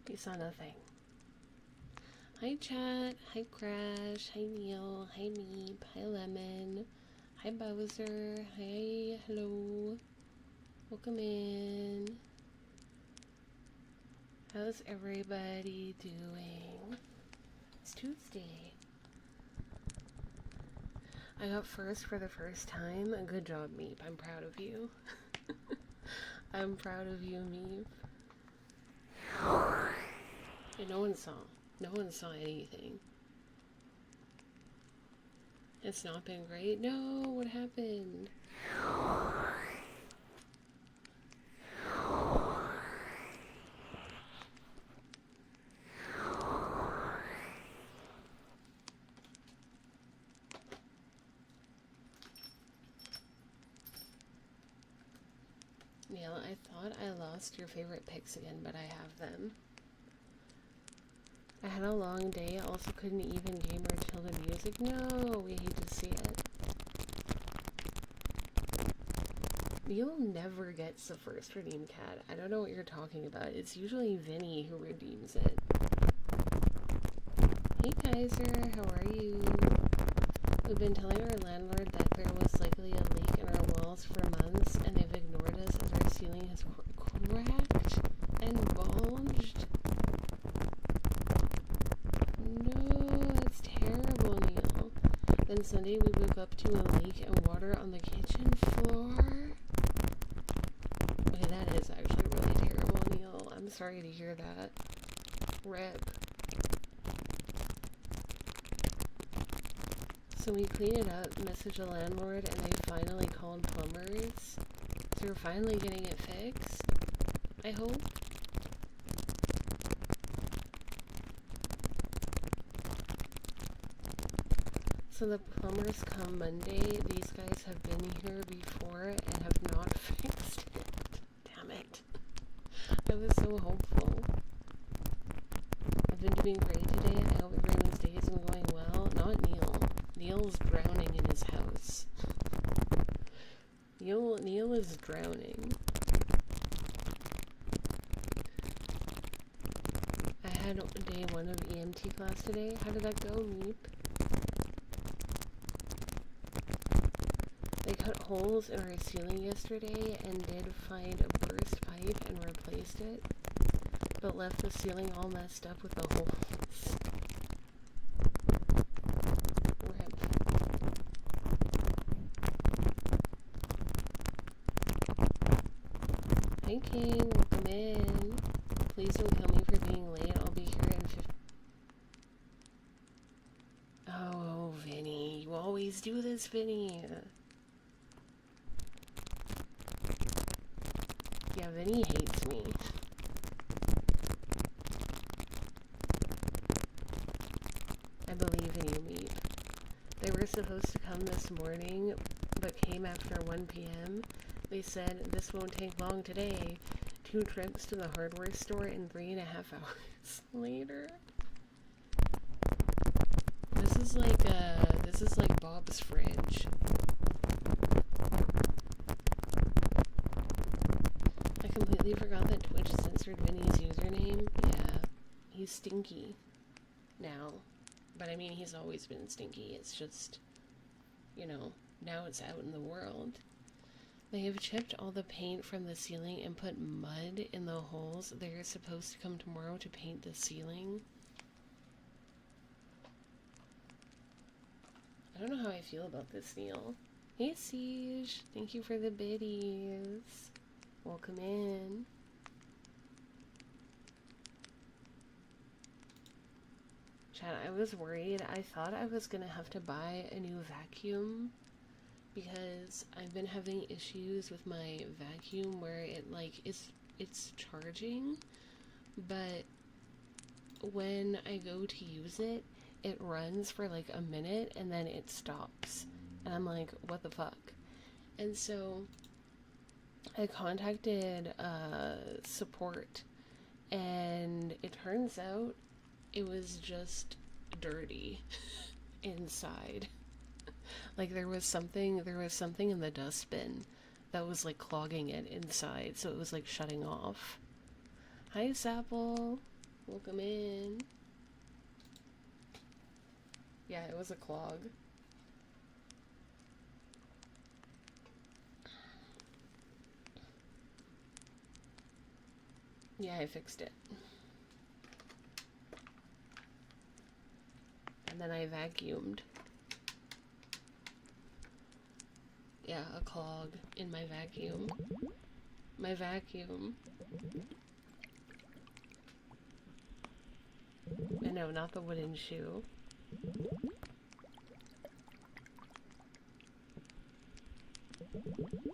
You saw nothing. Hi chat, hi Crash, hi Neil, hi Meep, hi Lemon, hi Bowser, hi, hello, welcome in. How's everybody doing? It's Tuesday. I got first for the first time. Good job, Meep. I'm proud of you. I'm proud of you, Meep. And no one saw. No one saw anything. It's not been great. No, what happened? Neil, I thought I lost your favorite picks again, but I have them. I had a long day, also couldn't even game or chill the music. No, we hate to see it. Neil never gets the first redeem cat. I don't know what you're talking about. It's usually Vinny who redeems it. Hey Kaiser, how are you? We've been telling our landlord that there was likely a leak in our walls for months, and they've ignored us as our ceiling has cracked and bulged. No, that's terrible, Neil. Then Sunday we woke up to a leak and water on the kitchen floor. Okay, that is actually really terrible, Neil. I'm sorry to hear that. Rip. So we cleaned it up, messaged the landlord, and they finally called plumbers. So we're finally getting it fixed, I hope. So the plumbers come Monday. These guys have been here before and have not fixed it. Damn it. I was so hopeful. I've been doing great today. I hope everyone's day has been going well. Not Neil. Neil's drowning in his house. Neil is drowning. I had day 1 of EMT class today. How did that go, Meep? They cut holes in our ceiling yesterday and did find a burst pipe and replaced it, but left the ceiling all messed up with the holes. Rip. Hi King, welcome in. Please don't kill me for being late. I'll be here in 50. Oh, Vinny. You always do this, Vinny. Yeah, Vinny hates me. I believe in you, Meep. They were supposed to come this morning, but came after 1 p.m. They said, this won't take long today. 2 trips to the hardware store in 3.5 hours later. This is like Bob's fridge. I completely forgot that Twitch censored Vinny's username. Yeah, he's stinky now. But I mean, he's always been stinky. It's just, now it's out in the world. They have chipped all the paint from the ceiling and put mud in the holes. They're supposed to come tomorrow to paint the ceiling. I don't know how I feel about this, Neil. Hey, Siege. Thank you for the biddies. Welcome in. Chad, I was worried. I thought I was gonna have to buy a new vacuum because I've been having issues with my vacuum where it's charging, but when I go to use it, it runs for like a minute and then it stops. And I'm like, what the fuck? And so I contacted support, and it turns out it was just dirty inside. Like there was something in the dustbin that was like clogging it inside, so it was like shutting off. Hi, Sapple. Welcome in. Yeah, it was a clog. Yeah, I fixed it. And then I vacuumed. Yeah, a clog in my vacuum. My vacuum. I know, not the wooden shoe.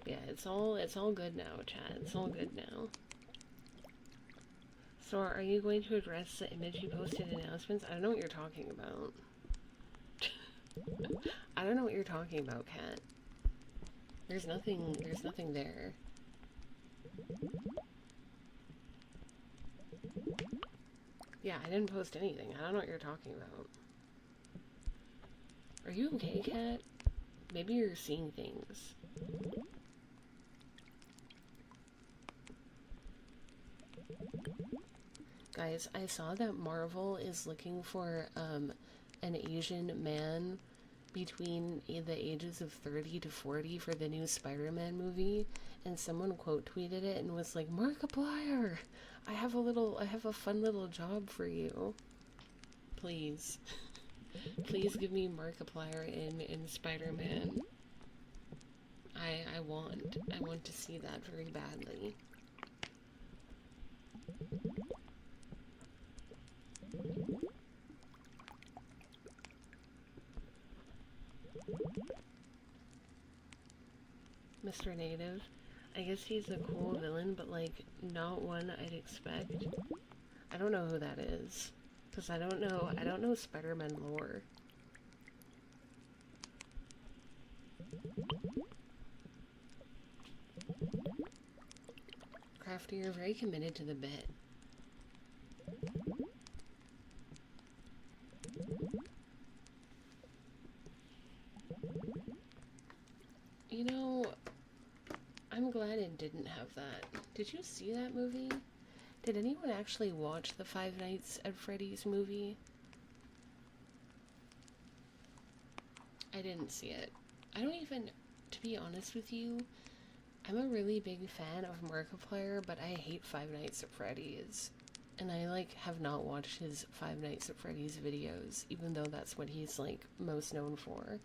Yeah, it's all good now, chat. It's all good now. So are you going to address the image you posted in announcements? I don't know what you're talking about. I don't know what you're talking about, Kat. There's nothing there. Yeah, I didn't post anything. I don't know what you're talking about. Are you okay, Kat? Maybe you're seeing things. Guys, I saw that Marvel is looking for an Asian man between the ages of 30 to 40 for the new Spider-Man movie, and someone quote tweeted it and was like, Markiplier, I have a fun little job for you. Please. Please give me Markiplier in Spider-Man. I want to see that very badly. Mr. Native. I guess he's a cool villain, but like not one I'd expect. I don't know who that is, because I don't know Spider-Man lore. Crafty, you're very committed to the bit. You know, I'm glad it didn't have that. Did you see that movie? Did anyone actually watch the Five Nights at Freddy's movie? I didn't see it. I don't even, to be honest with you, I'm a really big fan of Markiplier, but I hate Five Nights at Freddy's. And I, like, have not watched his Five Nights at Freddy's videos, even though that's what he's, like, most known for.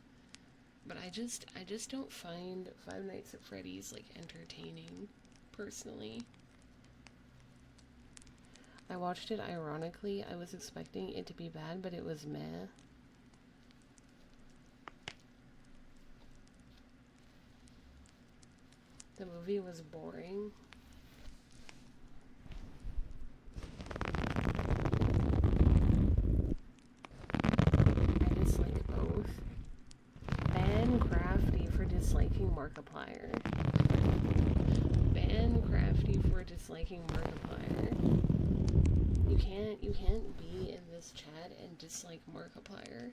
But I just don't find Five Nights at Freddy's, like, entertaining, personally. I watched it ironically. I was expecting it to be bad, but it was meh. The movie was boring. I dislike both. Ban Crafty for disliking Markiplier. Ban Crafty for disliking Markiplier. You can't be in this chat and dislike Markiplier.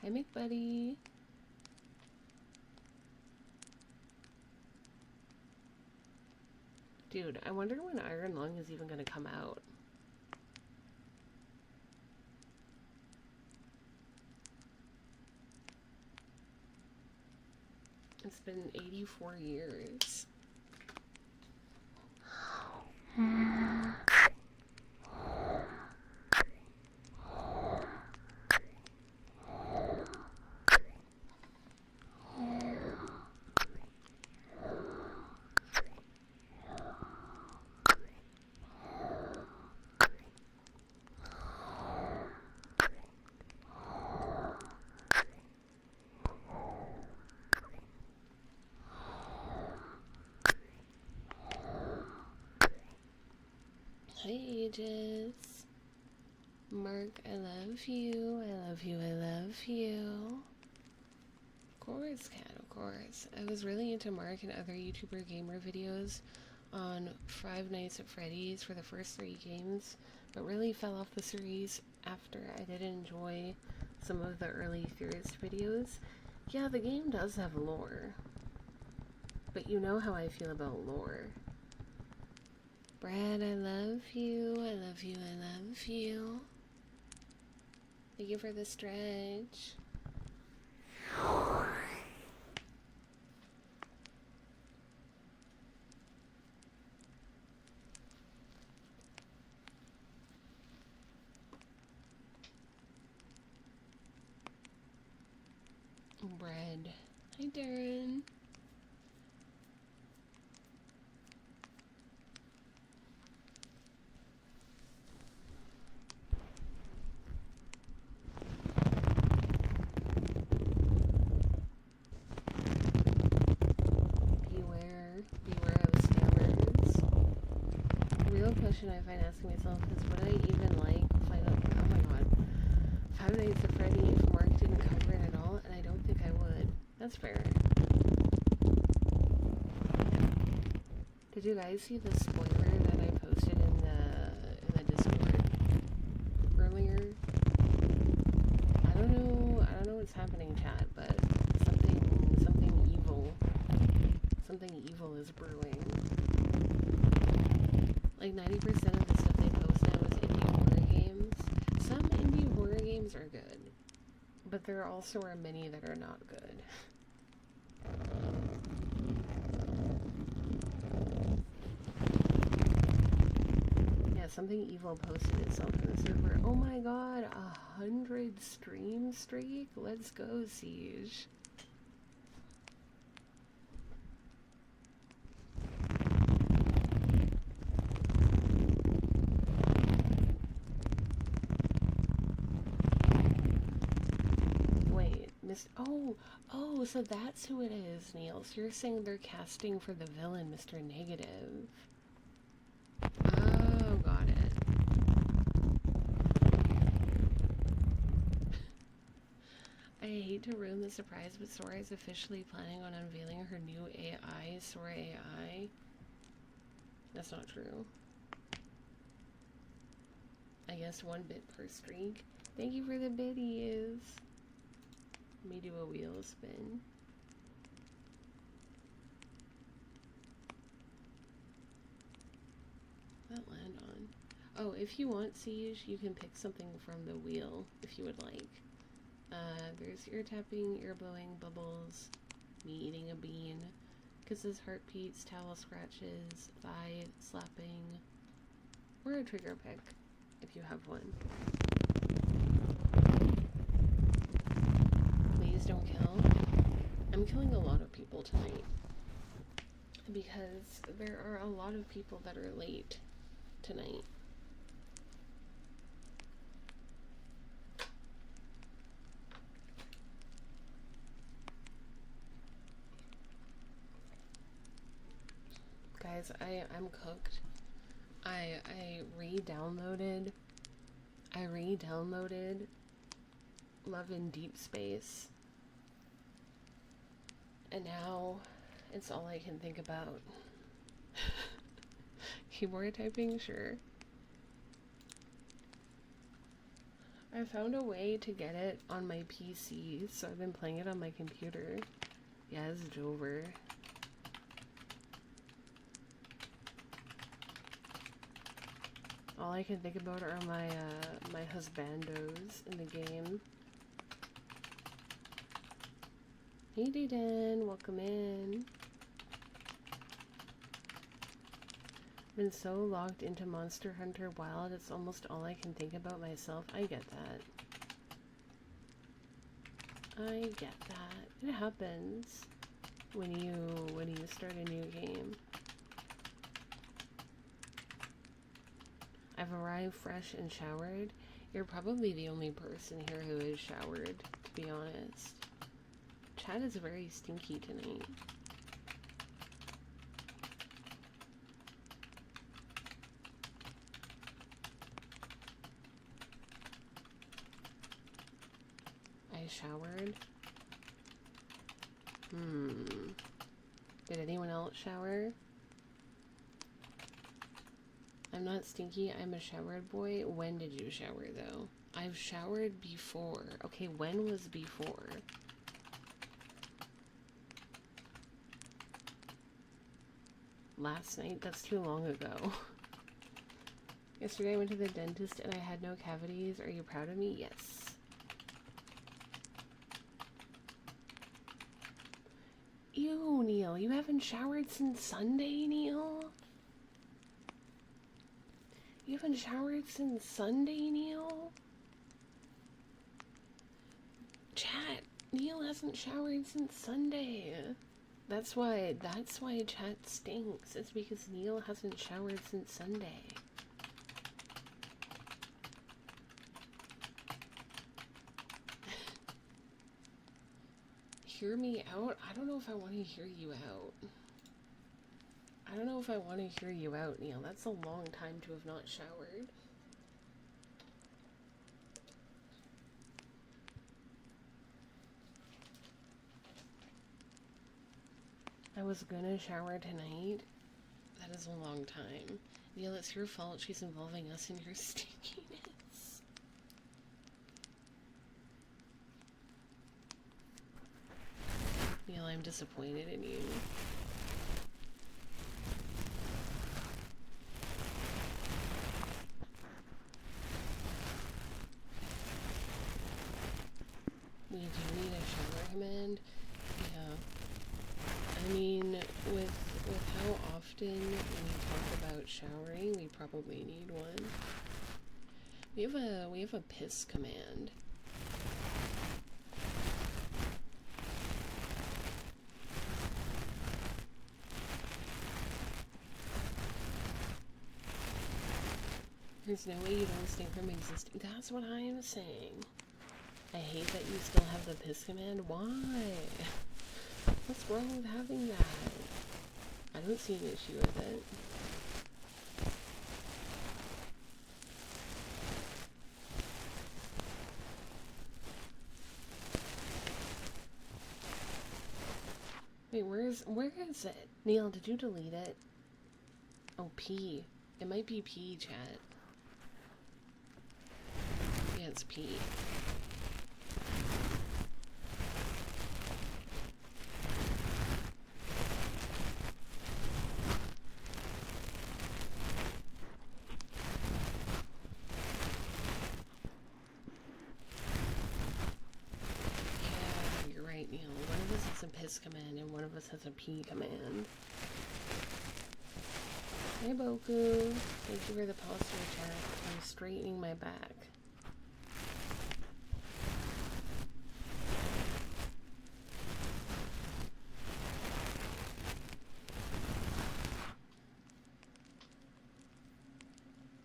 Hi, McBuddy. Dude, I wonder when Iron Lung is even gonna come out. It's been 84 years. Hi, Aegis. Mark, I love you. I love you. I love you. Of course, Cat, of course. I was really into Mark and other YouTuber gamer videos on Five Nights at Freddy's for the first 3 games, but really fell off the series after. I did enjoy some of the early Theorist videos. Yeah, the game does have lore, but you know how I feel about lore. Brad, I love you. I love you. I love you. Thank you for the stretch. Bread. Hi, Darren. Beware of scammers. Real question I find asking myself is, would I even like oh my god, Five Nights at Freddy if Mark didn't cover it at all? And I don't think I would. That's fair. Did you guys see the spoiler that I posted in the Discord earlier? I don't know what's happening, chat, but something evil is brewing. Like 90% of the stuff they post now is indie horror games. Some indie horror games are good, but there also are many that are not good. Yeah, something evil posted itself in the server. Oh my god, 100 stream streak? Let's go, Siege. Oh, so that's who it is, Neil. So you're saying they're casting for the villain, Mr. Negative. Oh, got it. I hate to ruin the surprise, but Sora is officially planning on unveiling her new AI, Sora AI. That's not true. I guess 1 bit per streak. Thank you for the biddies. Let me do a wheel spin. That land on. Oh, if you want, Siege, you can pick something from the wheel if you would like. There's ear tapping, ear blowing, bubbles, me eating a bean, kisses, heartbeats, towel scratches, thigh slapping, or a trigger pick if you have one. Please don't kill. I'm killing a lot of people tonight because there are a lot of people that are late tonight. Guys, I'm cooked. I re-downloaded Love in Deep Space, and now it's all I can think about. Keyboard typing, sure. I found a way to get it on my PC, so I've been playing it on my computer. Yes, Jover. All I can think about are my husbandos in the game. Hey Dayden, welcome in. Been so logged into Monster Hunter Wild, it's almost all I can think about myself. I get that. I get that. It happens when you start a new game. I've arrived fresh and showered. You're probably the only person here who is showered, to be honest. Chad is very stinky tonight. I showered. Did anyone else shower? I'm not stinky, I'm a showered boy. When did you shower, though? I've showered before. Okay, when was before? Last night? That's too long ago. Yesterday I went to the dentist and I had no cavities. Are you proud of me? Yes. Ew, Neil, you haven't showered since Sunday, Neil? You haven't showered since Sunday, Neil? Chat, Neil hasn't showered since Sunday. That's why chat stinks. It's because Neil hasn't showered since Sunday. Hear me out? I don't know if I want to hear you out. I don't know if I want to hear you out, Neil. That's a long time to have not showered. I was gonna shower tonight. That is a long time. Neil, it's your fault she's involving us in your stinkiness. Neil, I'm disappointed in you. We do need a shower command. Yeah. I mean, with how often we talk about showering, we probably need one. We have a piss command. There's no way you don't stink from existing. That's what I am saying. I hate that you still have the piss command. Why? What's wrong with having that? I don't see an issue with it. Wait, where is it? Neil, did you delete it? Oh, P. It might be P, chat. Yeah, it's P. A piss command and one of us has a P command. Hey Boku, thank you for the posture chat. I'm straightening my back.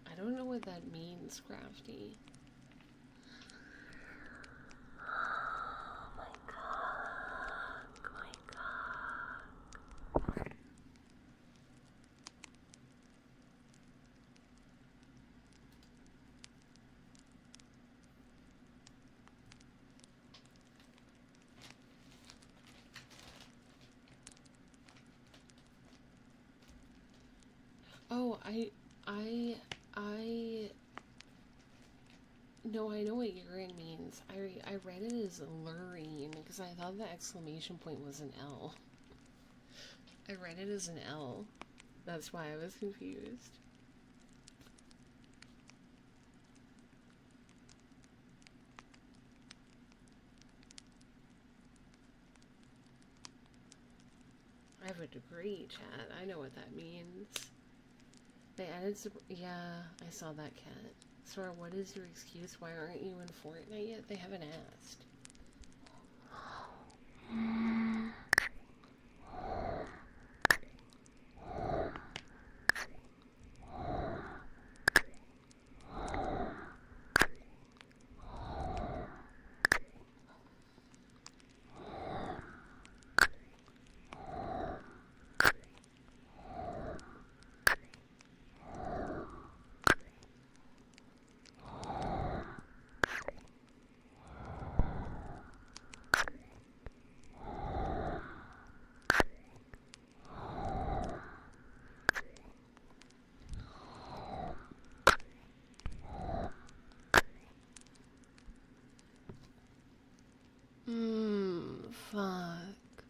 I don't know what that means, Crafty. Oh, no, I know what urine means. I read it as lurine because I thought the exclamation point was an L. I read it as an L. That's why I was confused. I have a degree, chat. I know what that means. They added yeah, I saw that, cat. Sora, what is your excuse? Why aren't you in Fortnite yet? They haven't asked. Fuck.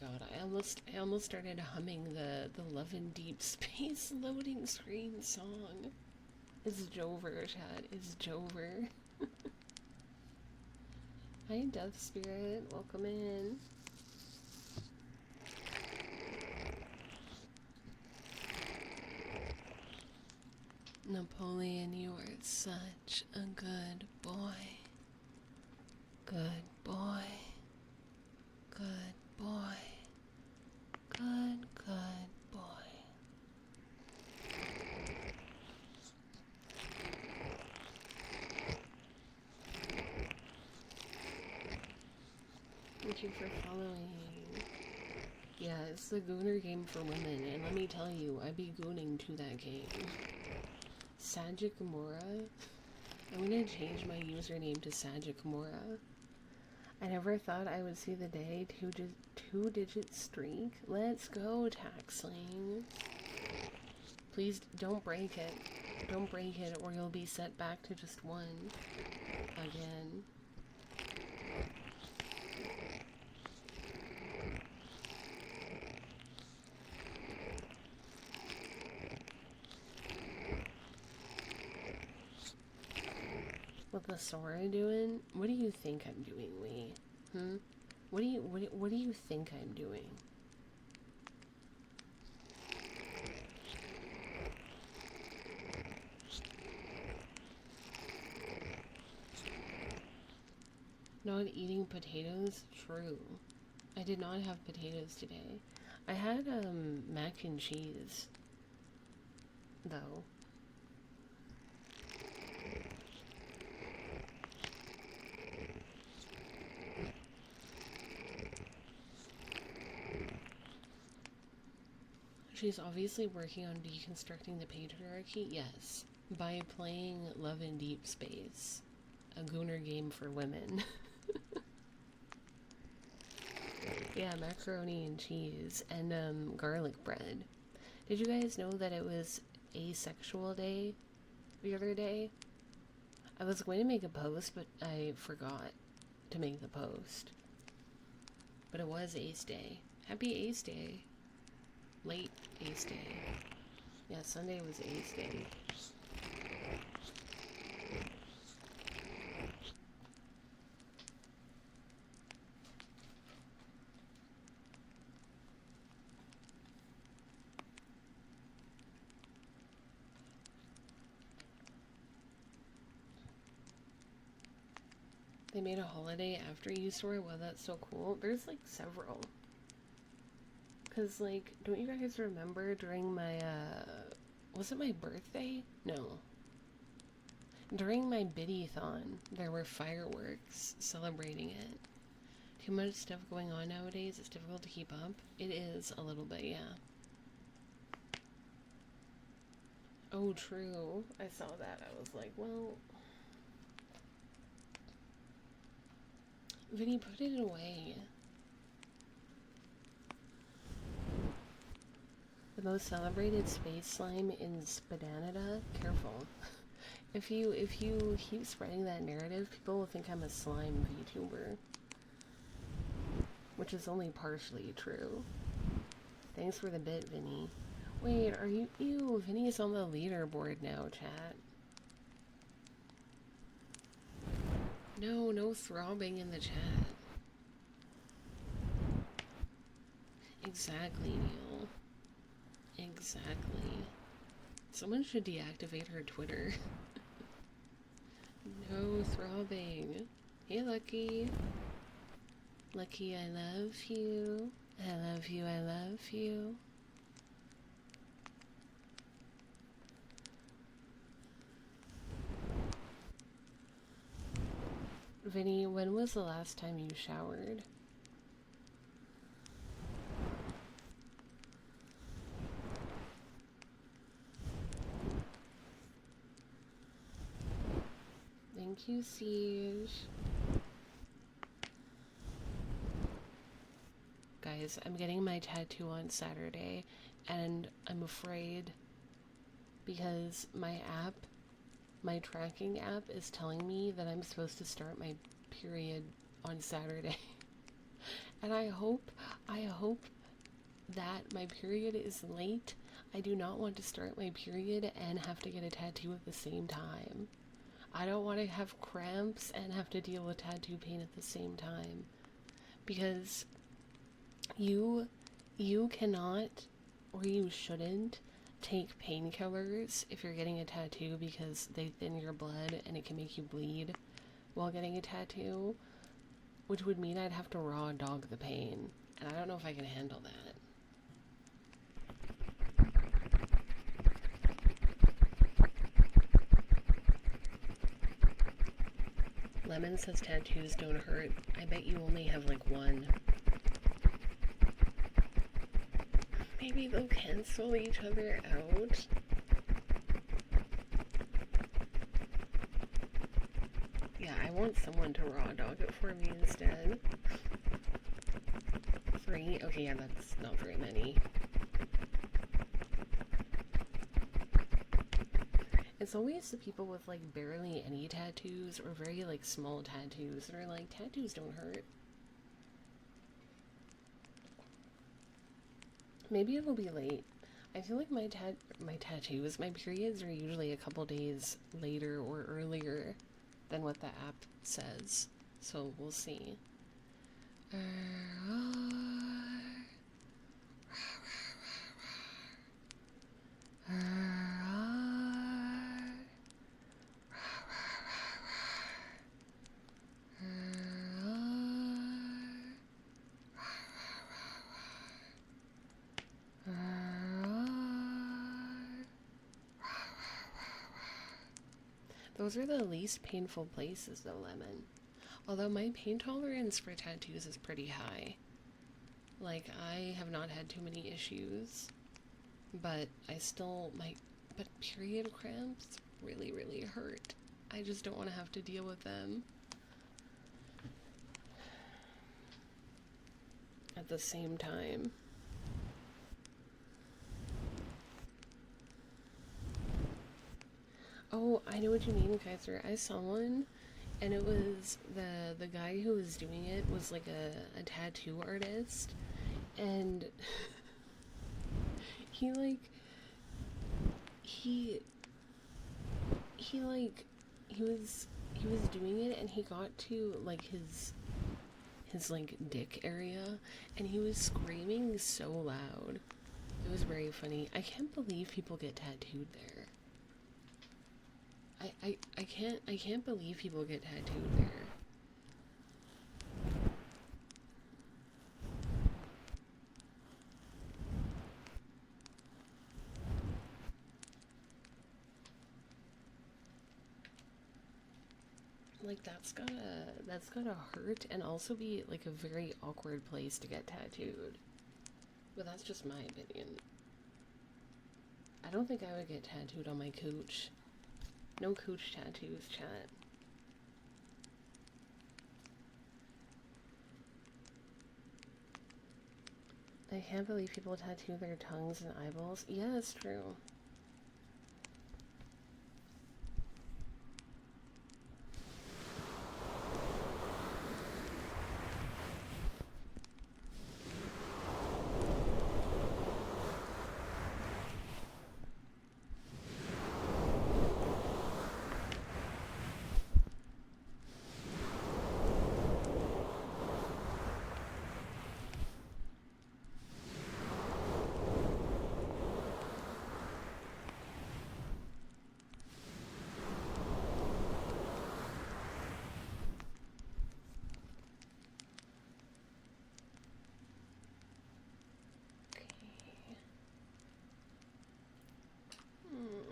god, I almost started humming the Love and Deep Space loading screen song. It's Jover, chat. It's Jover. Hi, Death Spirit. Welcome in. Napoleon, you are such a good boy. Good boy. Good boy. Good boy. Thank you for following. Yeah, it's the Gooner game for women, and let me tell you, I be gooning to that game. Sajikamura? I'm gonna change my username to Sajikamura. I never thought I would see the day. Two-digit streak. Let's go, Taxling. Please don't break it. Don't break it, or you'll be set back to just one. Again. What the Sora doing? What do you think I'm doing, Lee? What do you think I'm doing? Not eating potatoes? True. I did not have potatoes today. I had mac and cheese though. She's obviously working on deconstructing the patriarchy, yes, by playing Love in Deep Space, a Gooner game for women. Yeah, macaroni and cheese, and garlic bread. Did you guys know that it was Asexual Day the other day? I was going to make a post, but I forgot to make the post. But it was Ace Day. Happy Ace Day. Late Ace Day. Yeah, Sunday was Ace Day. They made a holiday after Easter. Wow, that's so cool. There's like several. Cause like, don't you guys remember during my, was it my birthday? No. During my Biddy-thon, there were fireworks celebrating it. Too much stuff going on nowadays, it's difficult to keep up. It is a little bit, yeah. Oh, true. I saw that. I was like, well... Vinny, put it away. The most celebrated space slime in Spadanida? Careful. If you keep spreading that narrative, people will think I'm a slime VTuber. Which is only partially true. Thanks for the bit, Vinny. Wait, are you... Ew, Vinny's on the leaderboard now, chat. No, no throbbing in the chat. Exactly, Neil. Exactly. Someone should deactivate her Twitter. No throbbing. Hey, Lucky. Lucky, I love you. I love you, I love you. Vinny, when was the last time you showered? Thank you, Siege. Guys, I'm getting my tattoo on Saturday, and I'm afraid because my tracking app is telling me that I'm supposed to start my period on Saturday. And I hope I hope that my period is late. I do not want to start my period and have to get a tattoo at the same time. I don't want to have cramps and have to deal with tattoo pain at the same time. Because you cannot, or you shouldn't, take painkillers if you're getting a tattoo because they thin your blood and it can make you bleed while getting a tattoo, which would mean I'd have to raw dog the pain, and I don't know if I can handle that. Lemon says tattoos don't hurt. I bet you only have like one. Maybe they'll cancel each other out. Yeah, I want someone to raw dog it for me instead. 3? Okay, yeah, that's not very many. It's always the people with like barely any tattoos or very like small tattoos that are like, tattoos don't hurt. Maybe it'll be late. I feel like my tattoos, my periods are usually a couple days later or earlier than what the app says. So we'll see. Those are the least painful places though, Lemon. Although my pain tolerance for tattoos is pretty high. Like, I have not had too many issues, but but period cramps really, really hurt. I just don't want to have to deal with them at the same time. Oh, I know what you mean, Kaiser. I saw one, and it was the guy who was doing it was like a tattoo artist, and he like he he was doing it, and he got to like his like dick area, and he was screaming so loud. It was very funny. I can't believe people get tattooed there. I can't believe people get tattooed there. Like that's gotta hurt and also be like a very awkward place to get tattooed. But that's just my opinion. I don't think I would get tattooed on my cooch. No cooch tattoos, chat. I can't believe people tattoo their tongues and eyeballs. Yeah, it's true.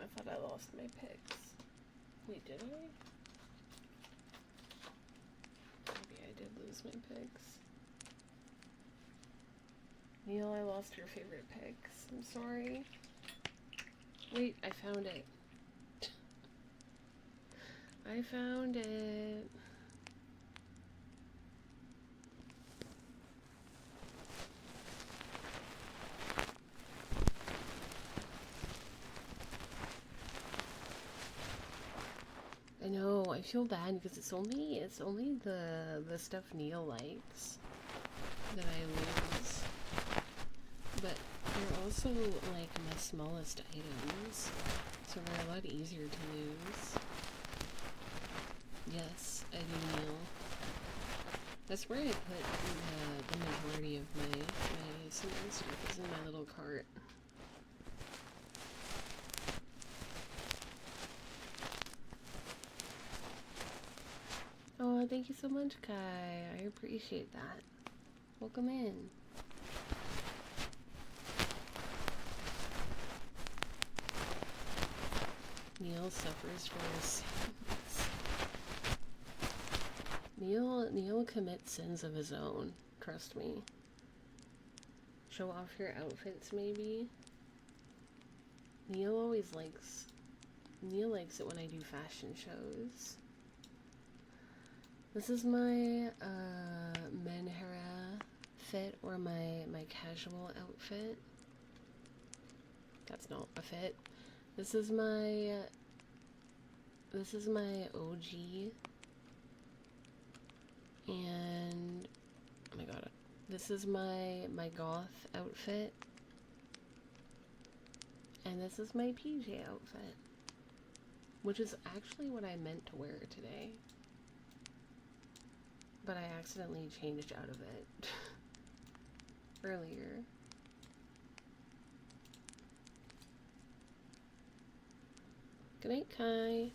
I thought I lost my pics. Wait, did I? Maybe I did lose my pics. Neil, I lost your favorite pics. I'm sorry. Wait, I found it. I found it. I know, I feel bad because it's only the stuff Neil likes. that I lose. But they're also like my smallest items, so they're a lot easier to lose. Yes, I do kneel. That's where I put the majority of my cement stuff is in my little cart. Oh, thank you so much, Kai. I appreciate that. Welcome in. Neil suffers for his sins. Neil commits sins of his own. Trust me. Show off your outfits, maybe? Neil likes it when I do fashion shows. This is my Menhera fit, or my casual outfit. That's not a fit. This is my OG, and oh my god, this is my goth outfit, and this is my PJ outfit, which is actually what I meant to wear today, but I accidentally changed out of it earlier. Good night, Kai.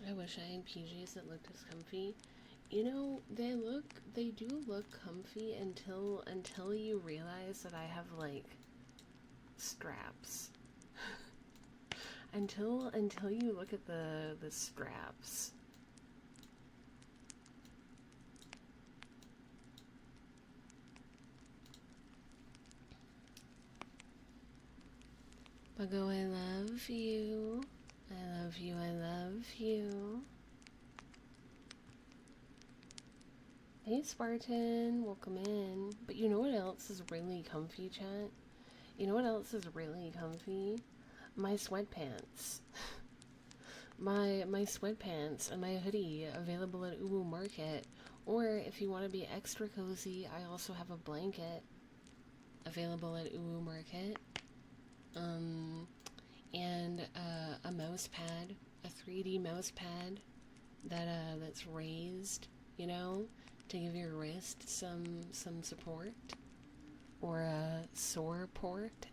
I wish I had PJs that looked as comfy. You know, they do look comfy until you realize that I have like straps. until you look at the straps. Pago, I love you. I love you, I love you. Hey Spartan, welcome in. But you know what else is really comfy, chat? You know what else is really comfy? My sweatpants. my sweatpants and my hoodie, available at Uwu Market. Or if you want to be extra cozy, I also have a blanket available at Uwu Market. And a mouse pad, a 3D mouse pad that's raised, you know, to give your wrist some support, or a sore port.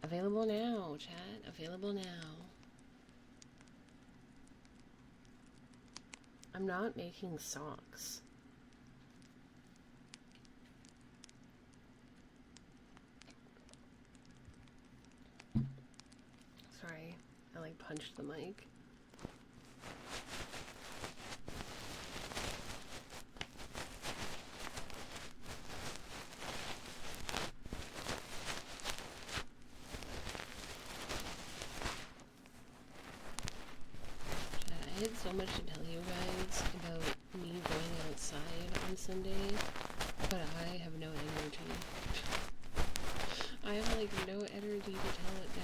Available now, chat. Available now. I'm not making socks. Sorry, I like punched the mic. I had so much to tell you guys about me going outside on Sunday, but I have no energy. I have like no energy to tell it now.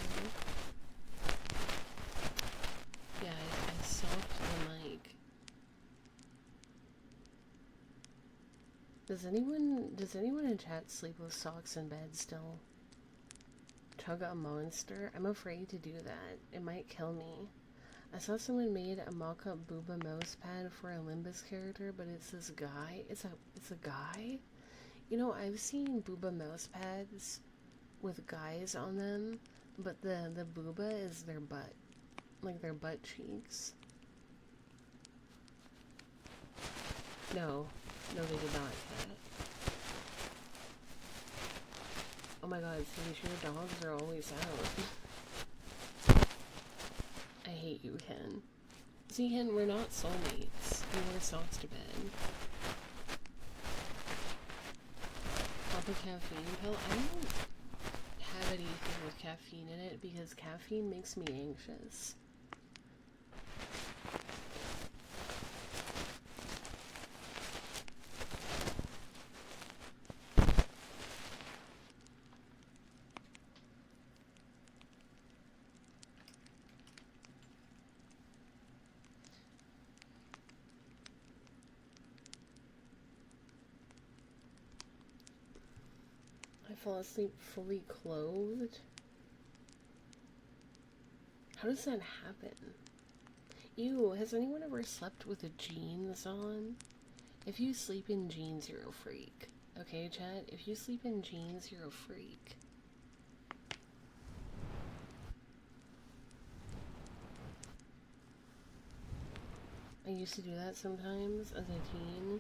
Yeah, I soft the mic. Does anyone in chat sleep with socks in bed still? Chug a monster? I'm afraid to do that. It might kill me. I saw someone made a mock-up Booba mouse pad for a Limbus character, but it's this guy. It's a guy? You know, I've seen Booba mouse pads with guys on them, but the Booba is their butt. Like their butt cheeks. No, they did not, cat. Oh my god, see, your dogs are always out. I hate you, Ken. See, Hen, we're not soulmates. We wear socks to bed. Pop a caffeine pill? I don't have anything with caffeine in it because caffeine makes me anxious. I fall asleep fully clothed? How does that happen? Ew, has anyone ever slept with the jeans on? If you sleep in jeans, you're a freak. Okay, chat? If you sleep in jeans, you're a freak. I used to do that sometimes as a teen.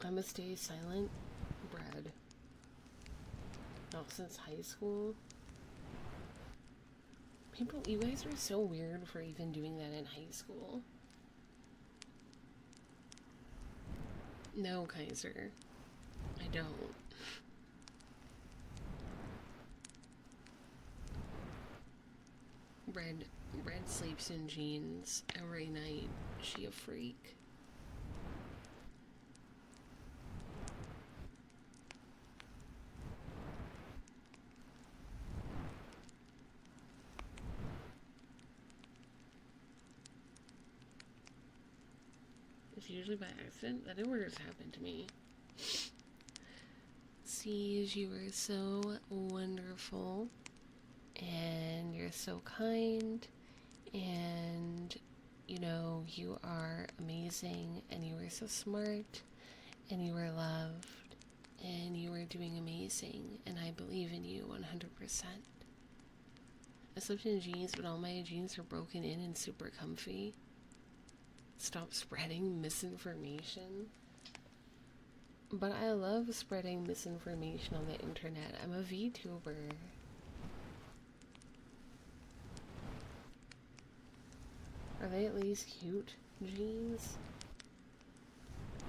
I'ma stay silent. Bread. Not since high school. People, you guys are so weird for even doing that in high school. No, Kaiser. I don't. Red sleeps in jeans every night. She a freak. It's usually by accident. That never has happened to me. Siege, you are so wonderful. And you're so kind. And, you know, you are amazing. And you are so smart. And you are loved. And you are doing amazing. And I believe in you 100%. I slept in jeans, but all my jeans are broken in and super comfy. Stop spreading misinformation. But I love spreading misinformation on the internet. I'm a VTuber. Are they at least cute jeans?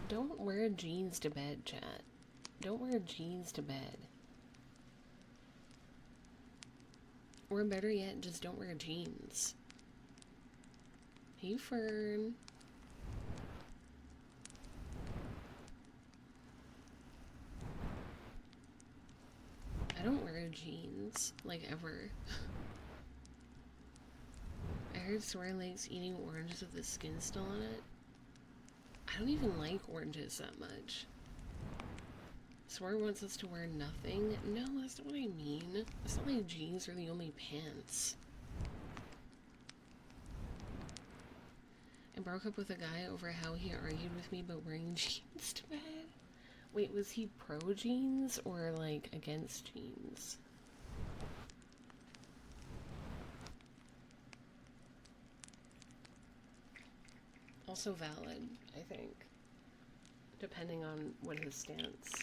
Don't wear jeans to bed, chat. Don't wear jeans to bed. Or better yet, just don't wear jeans. Hey, Fern. I don't wear jeans, like, ever. I heard Sora likes eating oranges with the skin still on it. I don't even like oranges that much. Sora wants us to wear nothing. No, that's not what I mean. It's not like jeans are the only pants. I broke up with a guy over how he argued with me about wearing jeans to bed. Wait, was he pro jeans or like against jeans? Also valid, I think. Depending on what his stance.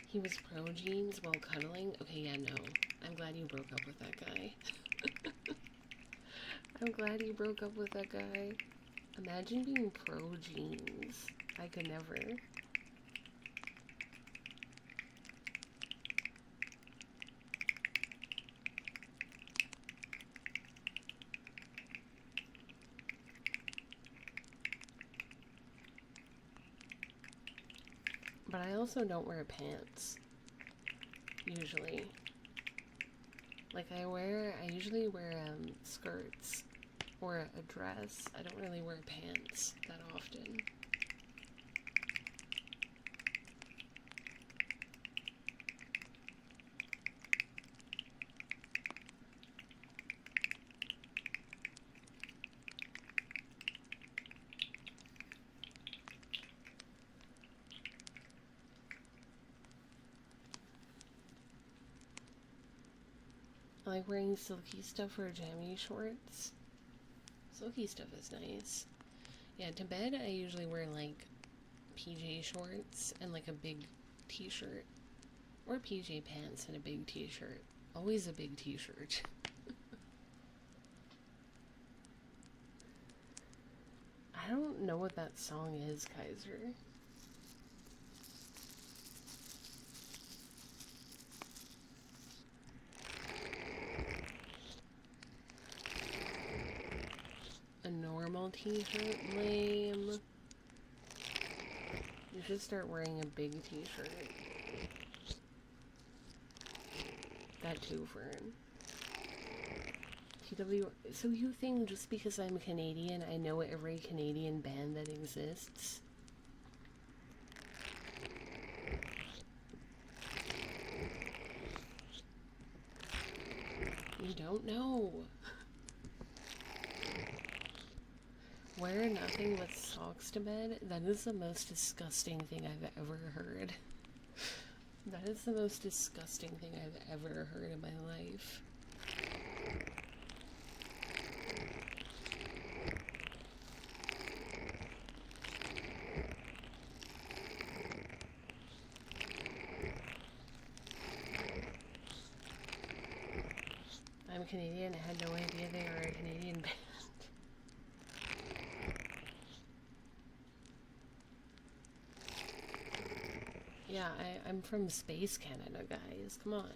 He was pro jeans while cuddling? Okay, yeah, no. I'm glad you broke up with that guy. I'm glad you broke up with that guy. Imagine being pro jeans. I could never. But I also don't wear pants. Usually. Like I usually wear skirts or a dress. I don't really wear pants that often. I like wearing silky stuff or jammy shorts. Silky stuff is nice. Yeah, to bed I usually wear like PJ shorts and like a big t-shirt. Or PJ pants and a big t-shirt. Always a big t-shirt. I don't know what that song is, Kaiser. A normal t-shirt? Lame. You should start wearing a big t-shirt. That too, Fern. TW. So you think just because I'm Canadian, I know every Canadian band that exists? You don't know. Wear nothing but socks to bed? That is the most disgusting thing I've ever heard. That is the most disgusting thing I've ever heard in my life. I'm Canadian. I had no idea they were a Canadian band. Yeah, I'm from Space Canada, guys. Come on.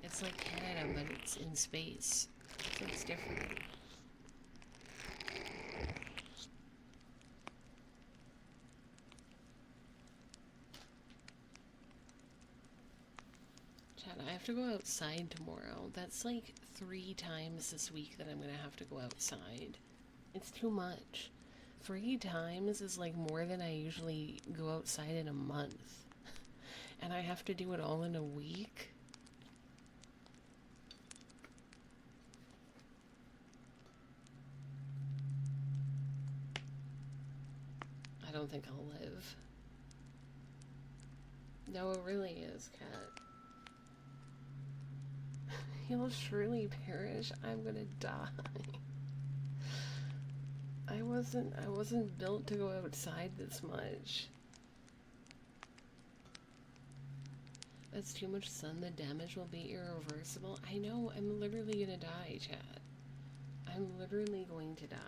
It's like Canada, but it's in space. So it's different. Chad, I have to go outside tomorrow. That's like 3 times this week that I'm gonna have to go outside. It's too much. 3 times is like more than I usually go outside in a month. And I have to do it all in a week? I don't think I'll live. No, it really is, Kat. You'll surely perish. I'm gonna die. I wasn't built to go outside this much. That's too much sun. The damage will be irreversible. I know. I'm literally gonna die, Chad. I'm literally going to die.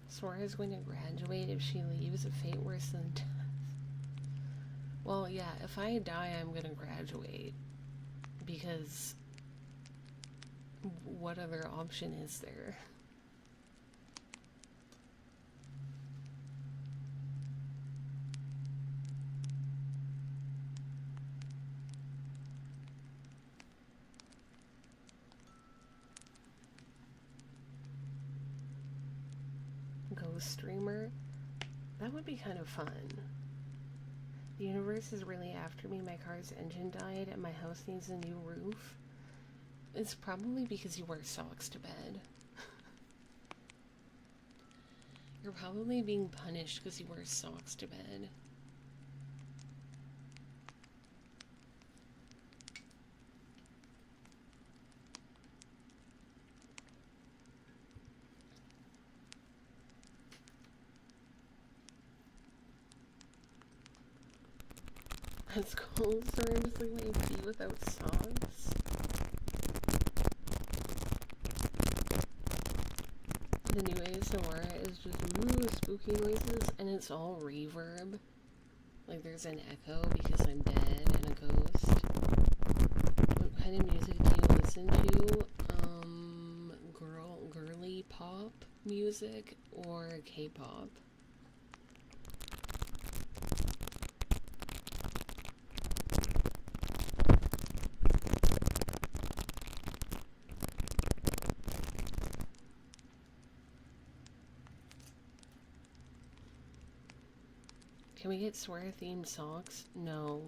Sora's going to graduate if she leaves a fate worse than death. Well, yeah, if I die, I'm gonna graduate. Because what other option is there? Ghost streamer? That would be kind of fun. The universe is really after me. My car's engine died and my house needs a new roof. It's probably because you wear socks to bed. You're probably being punished because you wear socks to bed. That's cold. Sorry, I'm just like my feet without socks. The new ASMR is just woo, spooky noises, and it's all reverb. Like there's an echo because I'm dead and a ghost. What kind of music do you listen to? Girly pop music or K-pop? Can we get swear-themed socks? No.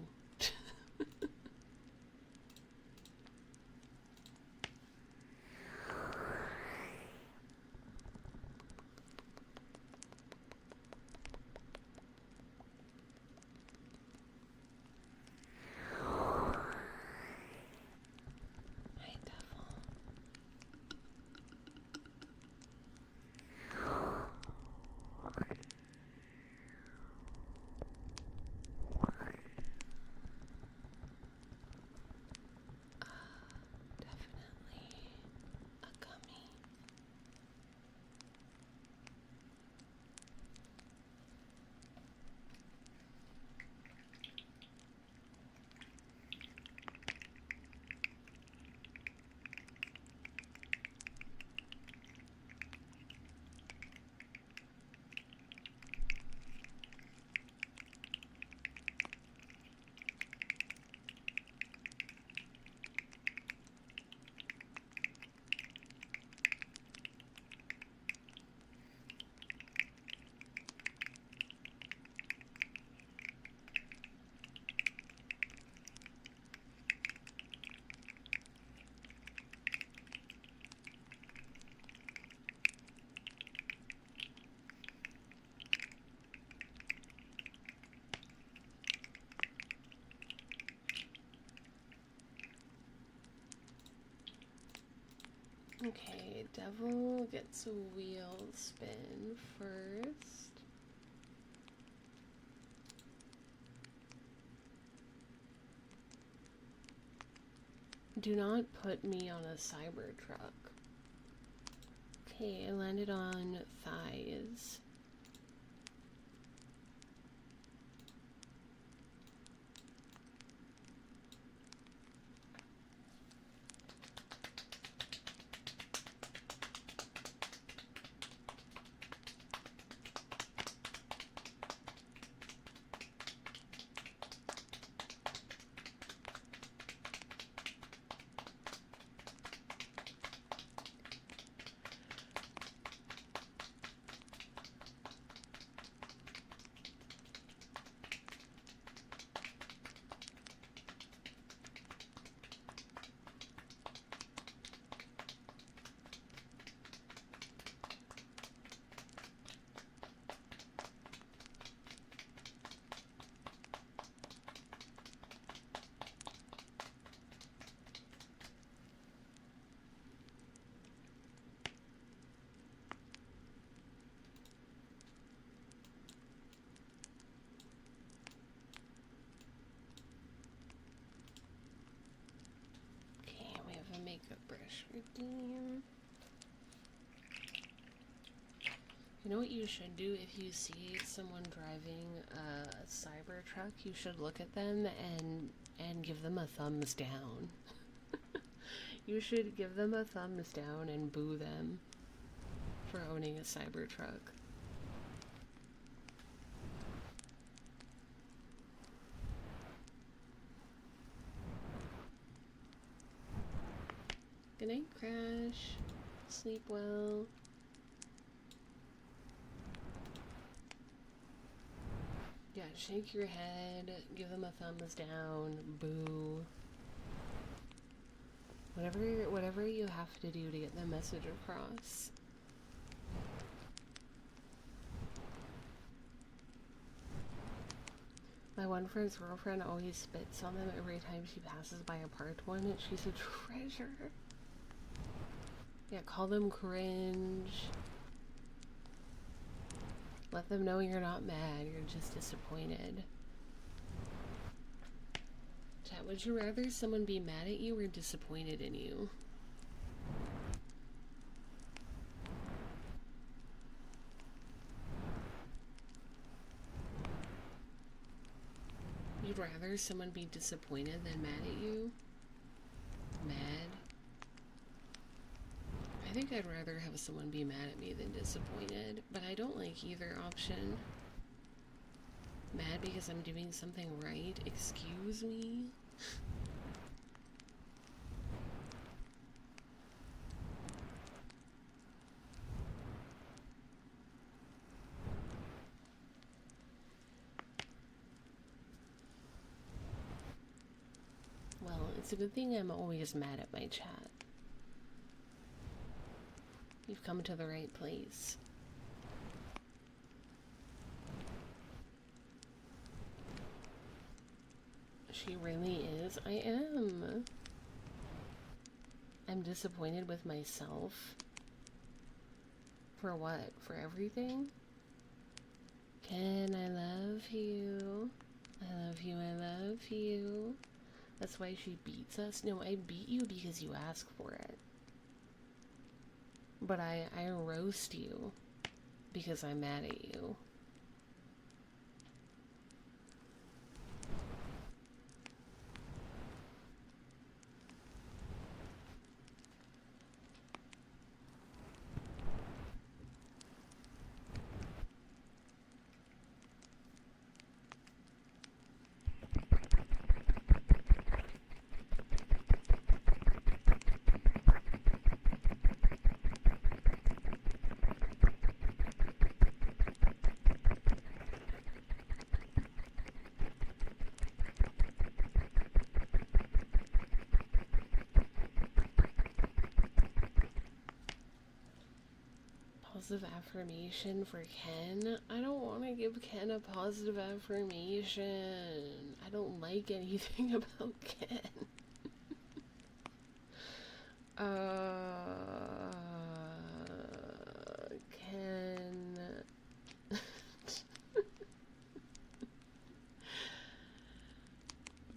Okay, devil gets a wheel spin first. Do not put me on a cyber truck. Okay, I landed on thighs. Makeup brush redeem. You know what you should do if you see someone driving a cyber truck? You should look at them and give them a thumbs down. You should give them a thumbs down and boo them for owning a cyber truck. Good night, Crash. Sleep well. Yeah, shake your head, give them a thumbs down, boo. Whatever you have to do to get the message across. My one friend's girlfriend always spits on them every time she passes by a parked one, and she's a treasure. Yeah, call them cringe. Let them know you're not mad, you're just disappointed. Chat, would you rather someone be mad at you or disappointed in you? You'd rather someone be disappointed than mad at you? Mad? I think I'd rather have someone be mad at me than disappointed, but I don't like either option. Mad because I'm doing something right? Excuse me? Well, it's a good thing I'm always mad at my chat. You've come to the right place. She really is. I am. I'm disappointed with myself. For what? For everything? Ken, I love you. I love you, I love you. That's why she beats us. No, I beat you because you ask for it. But I roast you because I'm mad at you. Positive affirmation for Ken? I don't want to give Ken a positive affirmation. I don't like anything about Ken. Can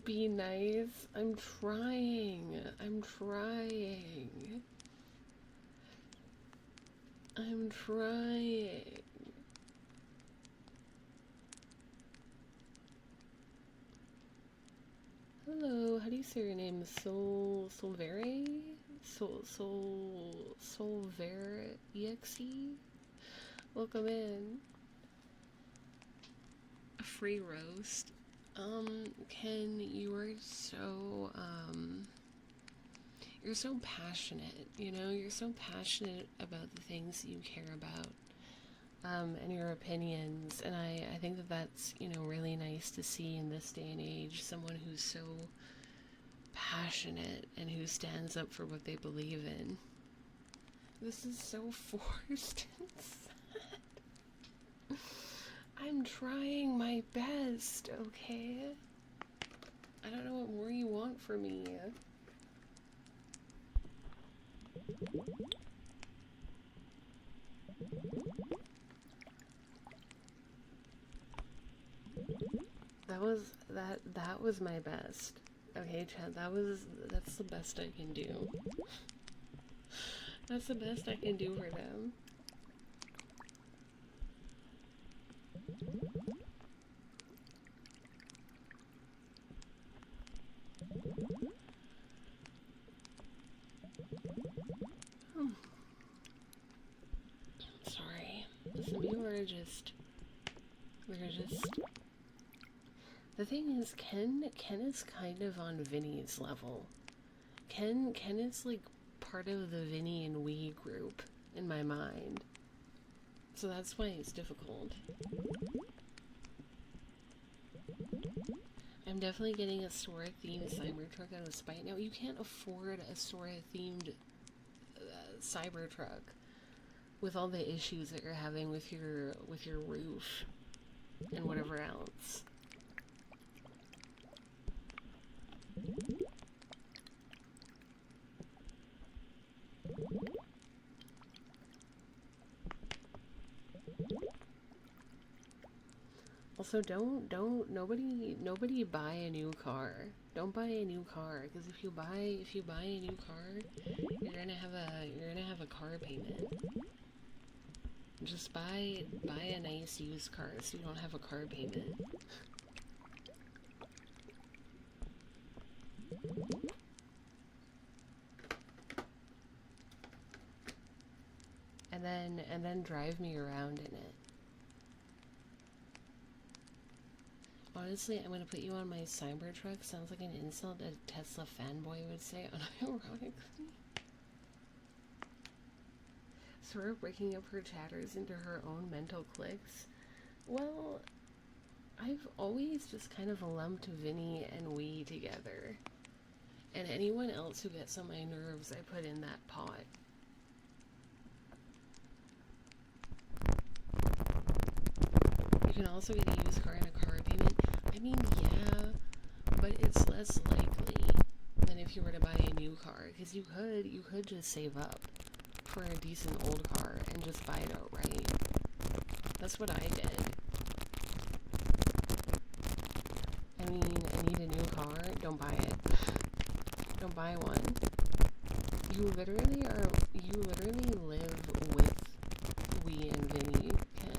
be nice. I'm trying. I'm trying. I'm trying. Hello, how do you say your name? Solvere? Solvere EXE? Welcome in. A free roast. Ken, you're so passionate, you know? You're so passionate about the things you care about, and your opinions, and I think that that's, you know, really nice to see in this day and age, someone who's so passionate and who stands up for what they believe in. This is so forced and sad. I'm trying my best, okay? I don't know what more you want from me. That was my best. Okay, Chad, that's the best I can do. That's the best I can do for them. Sorry. Listen, we're just the thing is, Ken is kind of on Vinny's level. Ken is like part of the Vinny and we group in my mind. So that's why it's difficult. I'm definitely getting a Sora-themed Cybertruck out of spite. Now, you can't afford a Sora-themed Cybertruck with all the issues that you're having with your roof and whatever else. Also, nobody buy a new car. Don't buy a new car, because if you buy a new car, you're gonna have a car payment. Just buy a nice used car so you don't have a car payment. And then drive me around in it. Honestly, I'm gonna put you on my Cybertruck. Sounds like an insult a Tesla fanboy would say unironically. Sort of breaking up her chatters into her own mental cliques. Well, I've always just kind of lumped Vinny and we together. And anyone else who gets on my nerves, I put in that pot. You can also get a used car and a car payment. I mean, yeah, but it's less likely than if you were to buy a new car, because you could just save up for a decent old car and just buy it outright. That's what I did. I mean, I need a new car. Don't buy it. Don't buy one. You literally live with we and Vinny, Ken.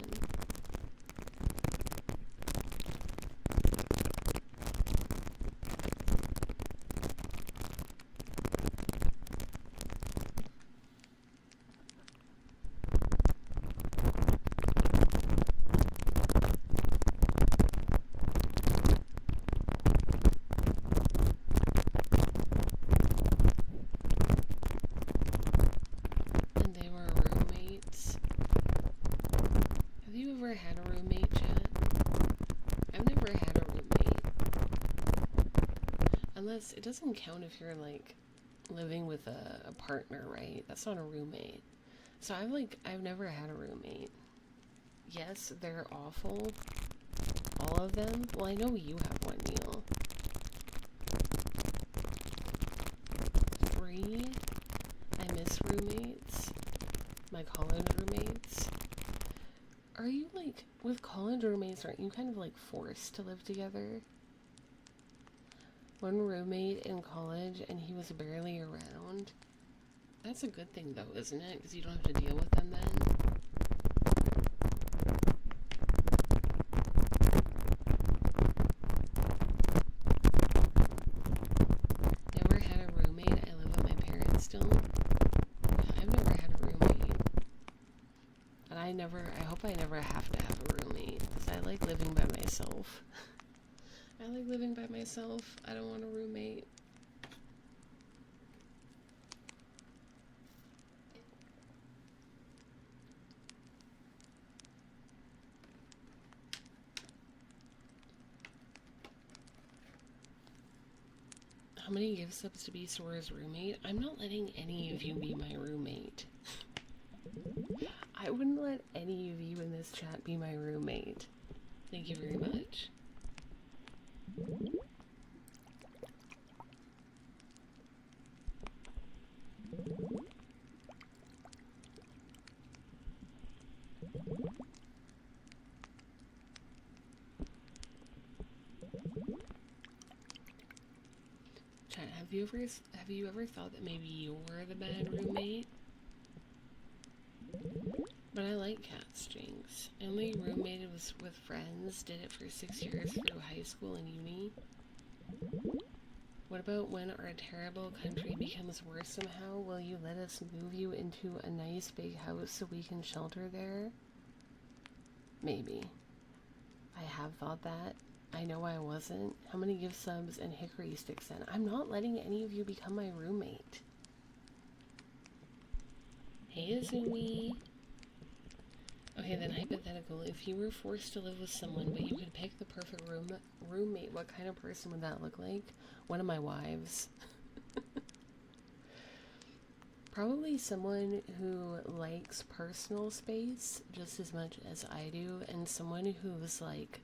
Had a roommate, Chat? I've never had a roommate. Unless, it doesn't count if you're, like, living with a partner, right? That's not a roommate. So I've never had a roommate. Yes, they're awful. All of them. Well, I know you have one, Neil. 3? roommates, my college roommates. Are you like, with college roommates, aren't you kind of like forced to live together? One roommate in college and he was barely around. That's a good thing though, isn't it? Because you don't have to deal with them then. Never had a roommate. I live with my parents still. Yeah, I've never had a roommate. And I hope I never have to have a roommate. Because I like living by myself. I like living by myself. I don't want a roommate. How many gift subs to be Sora's roommate? I'm not letting any of you be my roommate. I wouldn't let any of you in this chat be my roommate. Thank you very much. Chat, have you ever thought that maybe you're the bad roommate? But I like cat strings. I only roommated with friends, did it for 6 years through high school and uni. What about when our terrible country becomes worse somehow? Will you let us move you into a nice big house so we can shelter there? Maybe. I have thought that. I know I wasn't. How many gift subs and hickory sticks then? I'm not letting any of you become my roommate. Hey, Azumi. Okay, then hypothetical. If you were forced to live with someone, but you could pick the perfect roommate, what kind of person would that look like? One of my wives. Probably someone who likes personal space just as much as I do, and someone who's like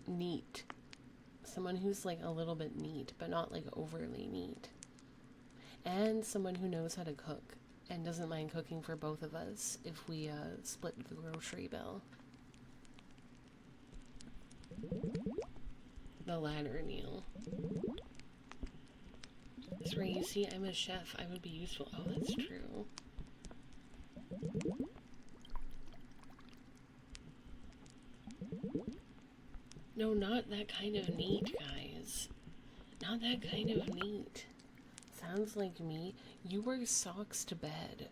neat. Someone who's like a little bit neat, but not like overly neat. And someone who knows how to cook and doesn't mind cooking for both of us if we split the grocery bill. The latter, Neil. That's where you see I'm a chef. I would be useful. Oh, that's true. No, not that kind of neat, guys. Not that kind of neat. Sounds like me. You wear socks to bed.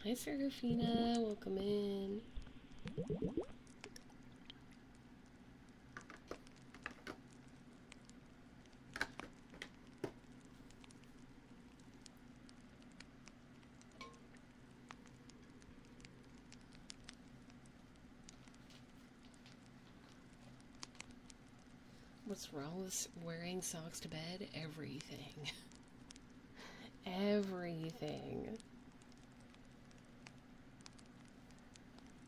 Hi, Serafina. Welcome in. What's wrong with wearing socks to bed? Everything. Everything.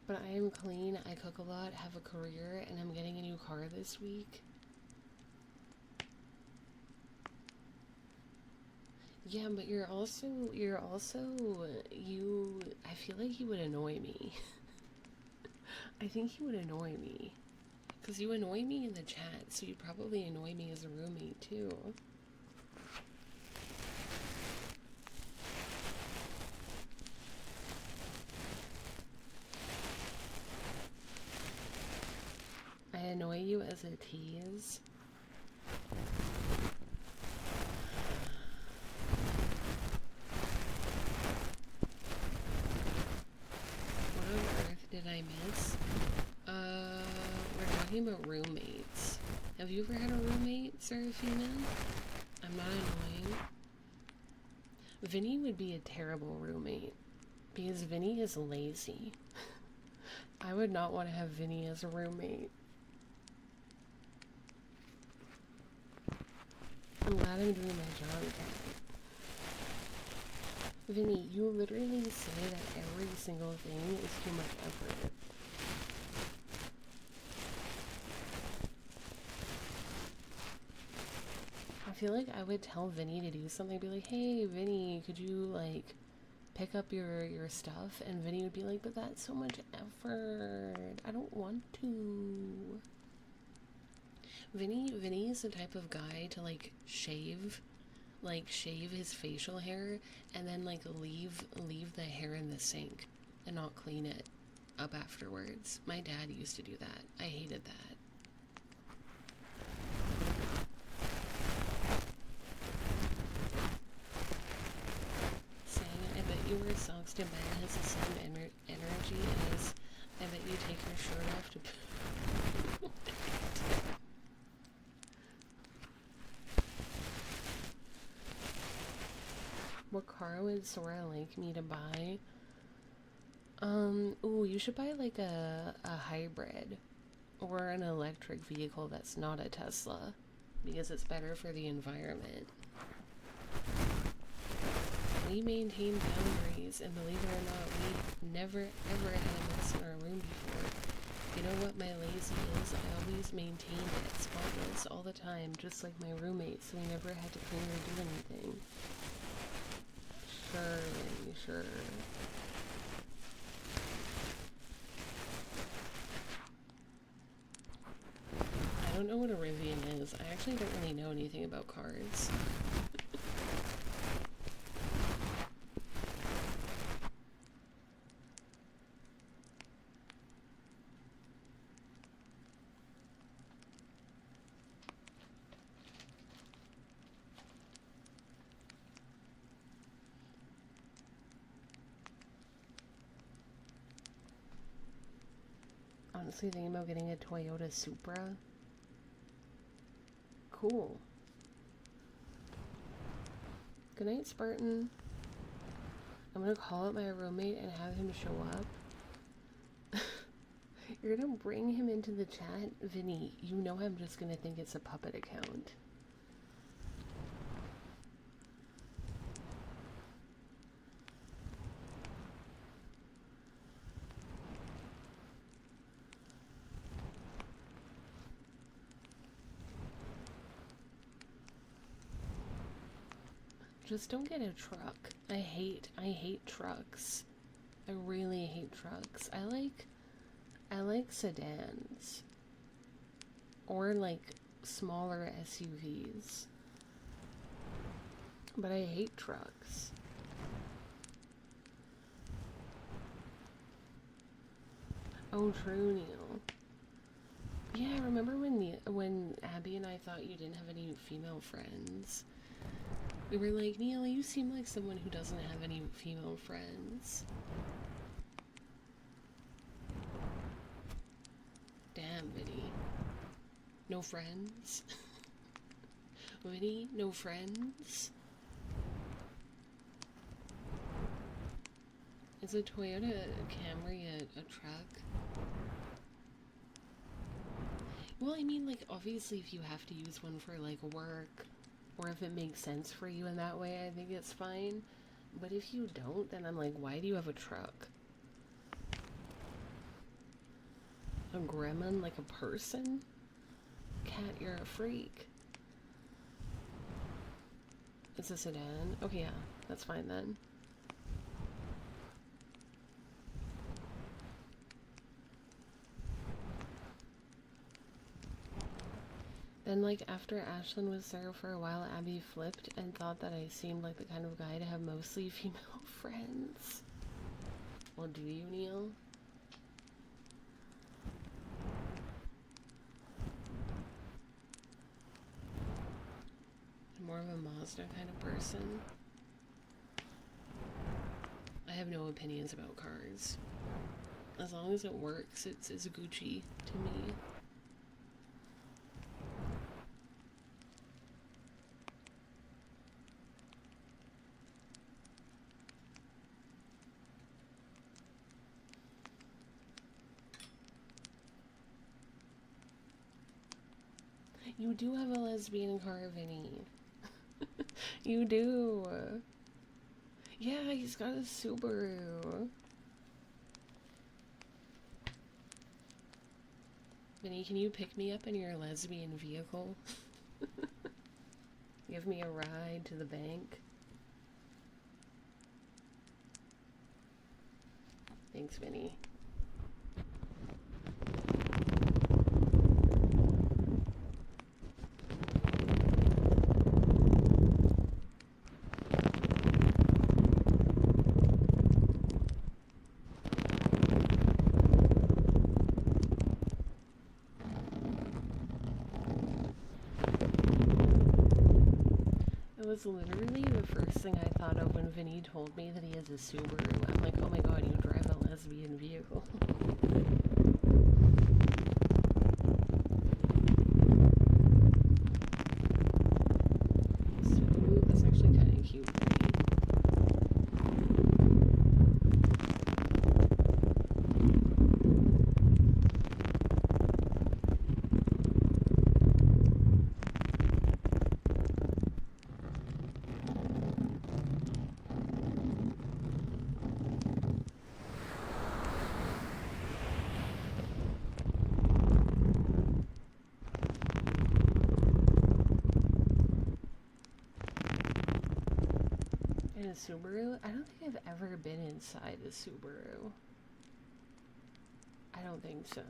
But I am clean, I cook a lot, have a career, and I'm getting a new car this week. Yeah, but you're also, I feel like you would annoy me. I think you would annoy me. Because you annoy me in the chat, so you'd probably annoy me as a roommate, too. I annoy you as a tease. What on earth did I miss? We're talking about roommates. Have you ever had a roommate, Serafina? I'm not annoying. Vinny would be a terrible roommate. Because Vinny is lazy. I would not want to have Vinny as a roommate. I'm glad I'm doing my job, Kat. Vinny, you literally say that every single thing is too much effort. feel like I would tell Vinny to do something, be like, hey, Vinny, could you, like, pick up your stuff? And Vinny would be like, but that's so much effort. I don't want to. Vinny is the type of guy to, like, shave his facial hair and then, like, leave the hair in the sink and not clean it up afterwards. My dad used to do that. I hated that. Saying, I bet you wear socks to bed has the same energy as I bet you take your shirt off to What car would Sora like me to buy? Ooh, you should buy like a hybrid or an electric vehicle that's not a Tesla because it's better for the environment. We maintain boundaries, and believe it or not, we never ever had a mess in our room before. You know what my lazy is? I always maintained it spotless all the time, just like my roommates, so we never had to clean or do anything. Sure. I don't know what a Rivian is. I actually don't really know anything about cars. Honestly thinking about getting a Toyota Supra. Cool. Good night, Spartan. I'm gonna call up my roommate and have him show up. You're gonna bring him into the chat? Vinny, you know I'm just gonna think it's a puppet account. Just don't get a truck. I hate trucks. I really hate trucks. I like sedans. Or like smaller SUVs. But I hate trucks. Oh, true, Neil. Yeah, remember when Abby and I thought you didn't have any female friends? We were like, Neil, you seem like someone who doesn't have any female friends. Damn, Vinny. No friends? Vinny, no friends? Is a Toyota Camry a truck? Well, I mean, like, obviously if you have to use one for, like, work, or if it makes sense for you in that way, I think it's fine. But if you don't, then I'm like, why do you have a truck? A gremlin, like a person? Cat, you're a freak. It's a sedan? Okay, yeah, that's fine then. Then, like, after Ashlyn was there for a while, Abby flipped and thought that I seemed like the kind of guy to have mostly female friends. Well, do you, Neil? I'm more of a Mazda kind of person. I have no opinions about cars. As long as it works, it's Gucci to me. You do have a lesbian car, Vinny. You do. Yeah, he's got a Subaru. Vinny, can you pick me up in your lesbian vehicle? Give me a ride to the bank. Thanks, Vinny. It was literally the first thing I thought of when Vinny told me that he has a Subaru. I'm like, oh my god, you drive a lesbian vehicle. Subaru, that's actually kind of cute. In a Subaru? I don't think I've ever been inside a Subaru. I don't think so.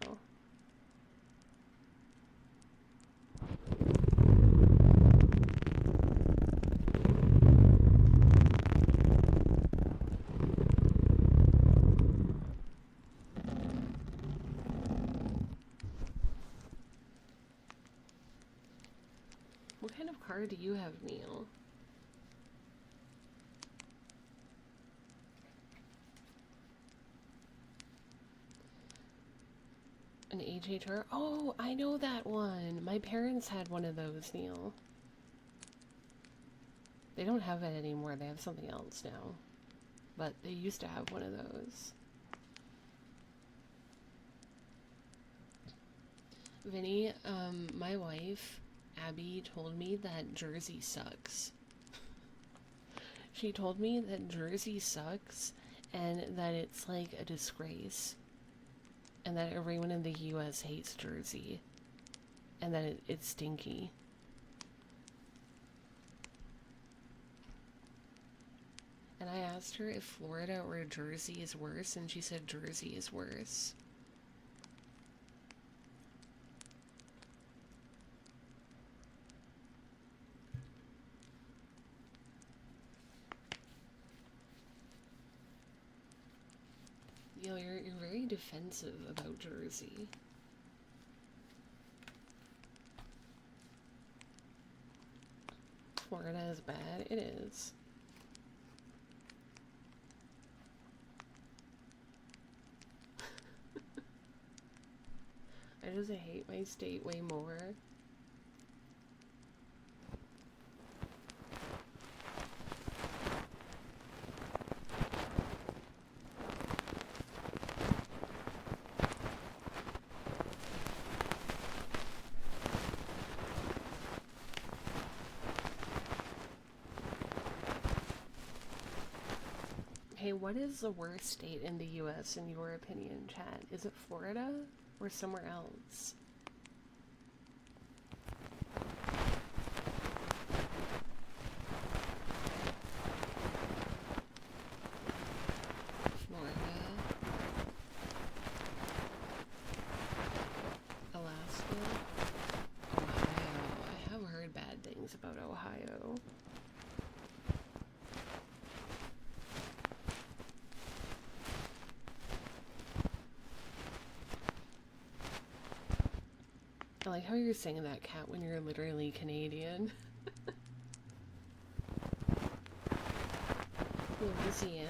What kind of car do you have, Neil? An HHR? Oh, I know that one. My parents had one of those, Neil. They don't have it anymore. They have something else now. But they used to have one of those. Vinny, my wife, Abby, told me that Jersey sucks. She told me that Jersey sucks and that it's like a disgrace. And that everyone in the US hates Jersey. And that it's stinky. And I asked her if Florida or Jersey is worse, and she said Jersey is worse. Yo, you're very defensive about Jersey. Florida is bad. It is. I just hate my state way more. Hey, what is the worst state in the US in your opinion, chat? Is it Florida or somewhere else? Florida, Alaska, Ohio. I have heard bad things about Ohio. I like how you're saying that, Cat, when you're literally Canadian. Louisiana.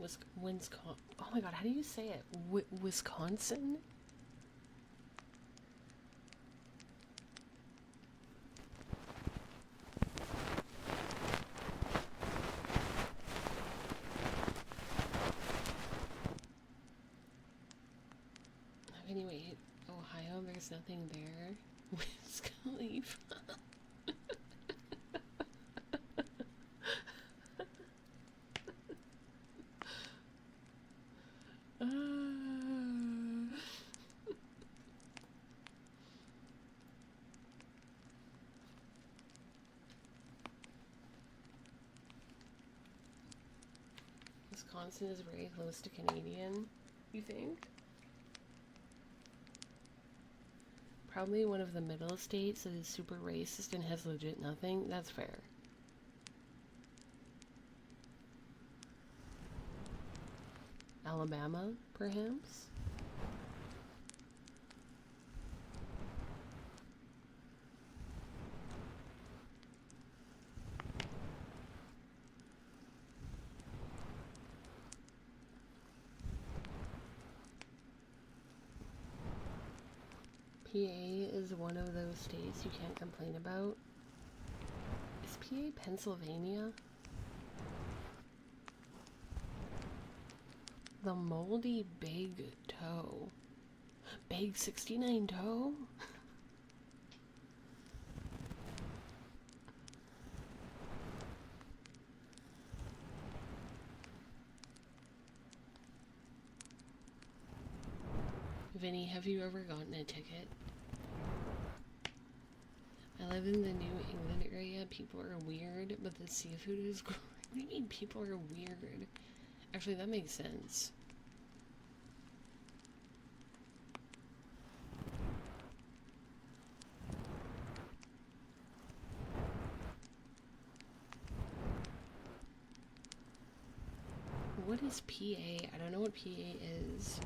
Wisconsin. Oh my god, how do you say it? Wisconsin? Anyway, Ohio, there's nothing there. Wiz Khalifa. Wisconsin is very close to Canadian, you think? Probably one of the middle states that is super racist and has legit nothing. That's fair. Alabama, perhaps? PA is one of those states you can't complain about. Is PA Pennsylvania? The moldy big toe. Big 69 toe? Vinny, have you ever gotten a ticket? I live in the New England area. People are weird, but the seafood is great. What do you mean people are weird? Actually, that makes sense. What is PA? I don't know what PA is.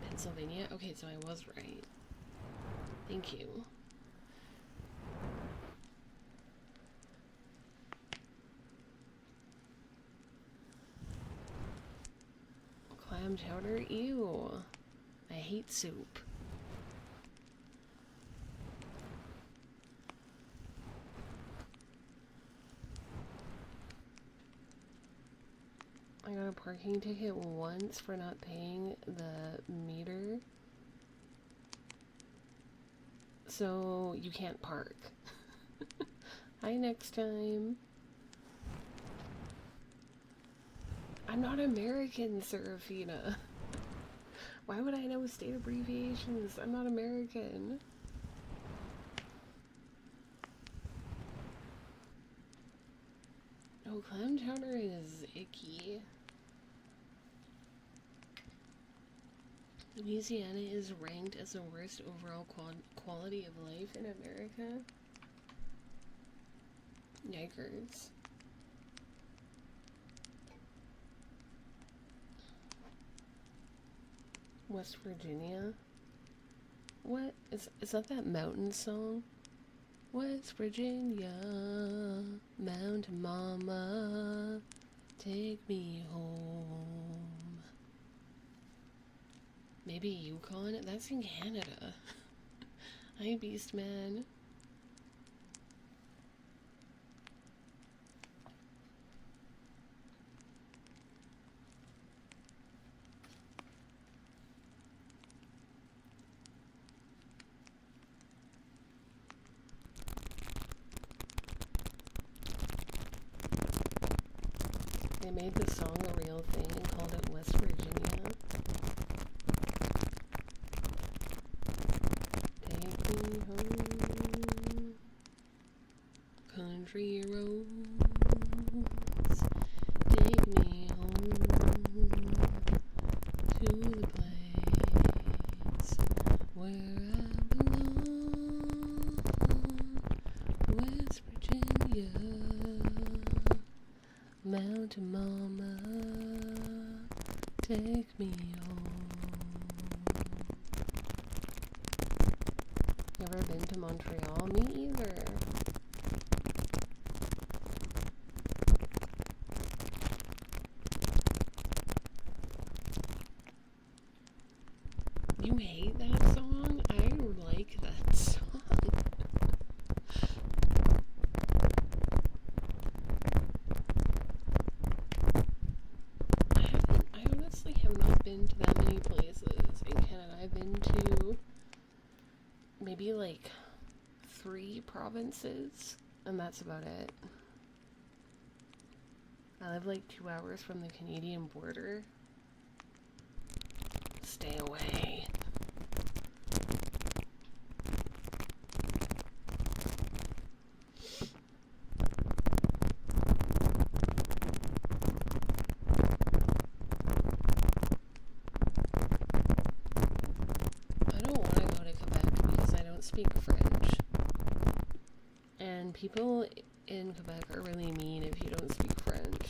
Pennsylvania? Okay, so I was right. Thank you. Clam chowder? Ew. I hate soup. I got a parking ticket once for not paying the meter. So you can't park. Hi, next time. I'm not American, Serafina. Why would I know state abbreviations? I'm not American. Oh, clam chowder is icky. Louisiana is ranked as the worst overall quality of life in America. Yikers. West Virginia? What? Is that mountain song? West Virginia, Mountain Mama, take me home. Maybe Yukon? That's in Canada. Hi, Beastman. They made the song a real thing and called it West Virginia. Take me home, country roads. Take me home to the place where I belong. West Virginia, Mountain Mama, take me home. Never been to Montreal? Me either. You hate that song? I like that song. I honestly have not been to that many places in Canada. I've been to maybe like 3 provinces, and that's about it. I live like 2 hours from the Canadian border. Stay away. People in Quebec are really mean if you don't speak French.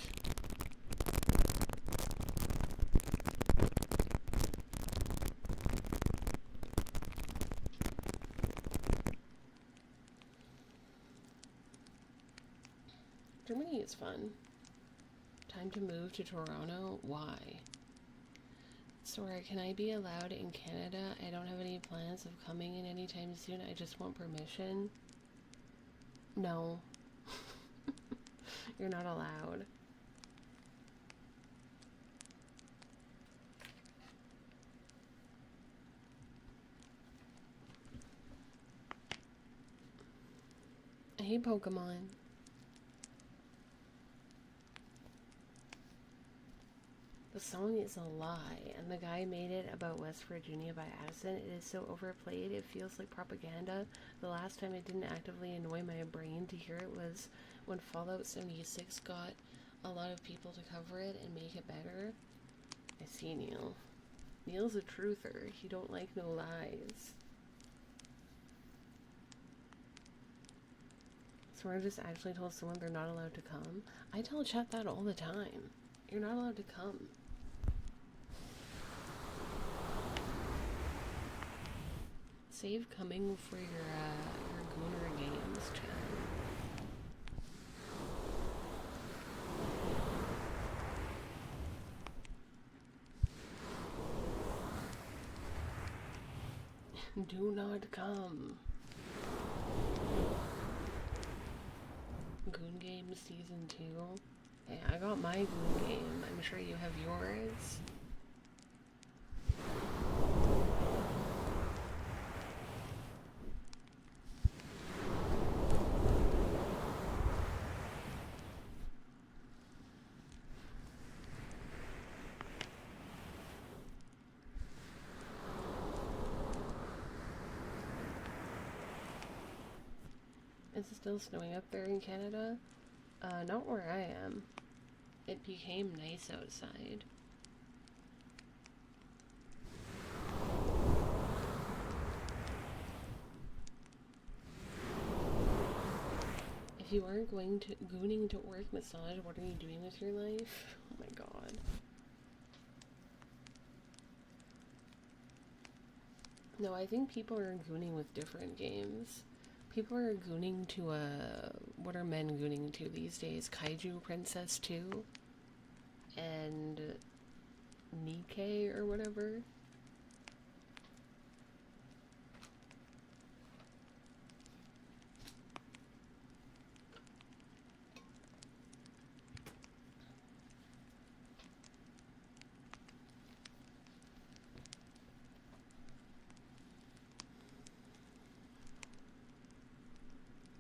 Germany is fun. Time to move to Toronto? Why? Sora, can I be allowed in Canada? I don't have any plans of coming in anytime soon. I just want permission. No. You're not allowed. I hate Pokemon. The song is a lie, and the guy made it about West Virginia by accident. It is so overplayed, it feels like propaganda. The last time it didn't actively annoy my brain to hear it was when Fallout 76 got a lot of people to cover it and make it better. I see Neil. Neil's a truther. He don't like no lies. So I just actually told someone they're not allowed to come. I tell chat that all the time. You're not allowed to come. Save coming for your Gooner games, chat. Do not come. Goon Game Season 2. Hey, I got my Goon Game. I'm sure you have yours. Is it still snowing up there in Canada? Not where I am. It became nice outside. If you aren't going to gooning to work massage, what are you doing with your life? Oh my god. No, I think people are gooning with different games. People are gooning to, what are men gooning to these days? Kaiju Princess 2? And Nikkei or whatever?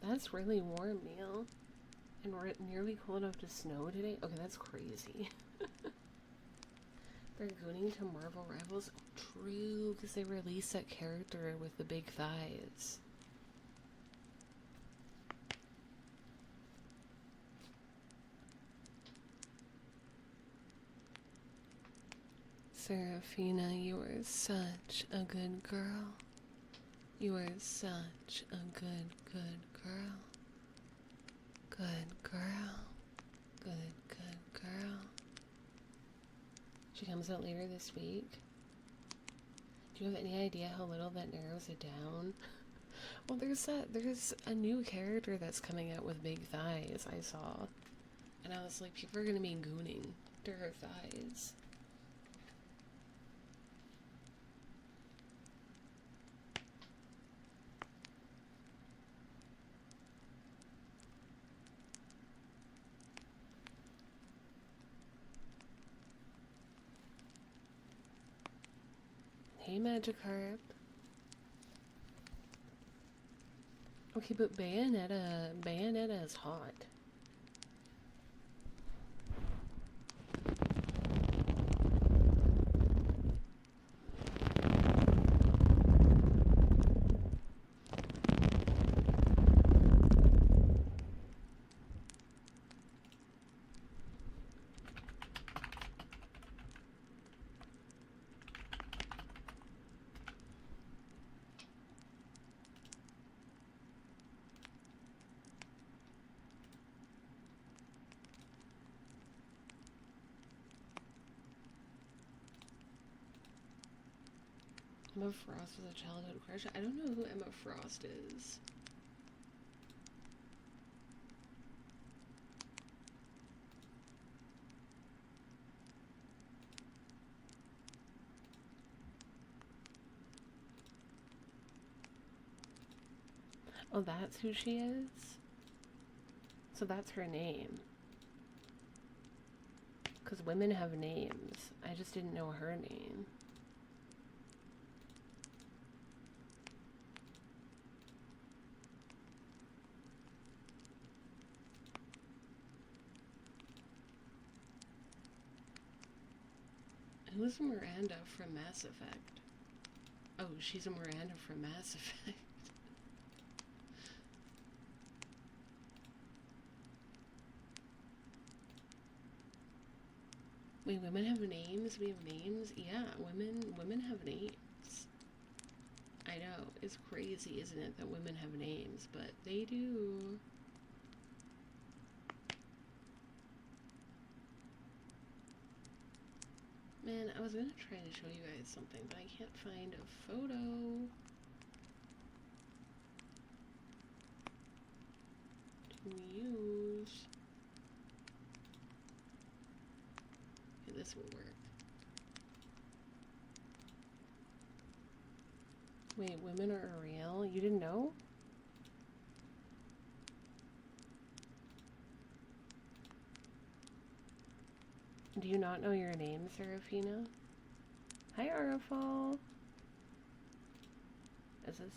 That's really warm, Neil. And we're nearly cold enough to snow today? Okay, that's crazy. They're gooning to Marvel Rivals? Oh, true, because they released that character with the big thighs. Serafina, you are such a good girl. You are such a good girl. Good girl. Good girl. She comes out later this week. Do you have any idea how little that narrows it down? Well, there's a new character that's coming out with big thighs, I saw. And I was like, people are gonna be gooning to her thighs. Hey, Magikarp. Okay, but Bayonetta is hot. Emma Frost was a childhood crush. I don't know who Emma Frost is. Oh, that's who she is? So that's her name. Because women have names. I just didn't know her name. Who's Miranda from Mass Effect? Oh, she's a Miranda from Mass Effect. Wait, women have names? We have names? Yeah, women have names. I know, it's crazy, isn't it, that women have names, but they do. Man, I was gonna try to show you guys something, but I can't find a photo to use. Okay, this will work. Wait, women are real? You didn't know? Do you not know your name, Serafina? Hi, Arafal. Is this...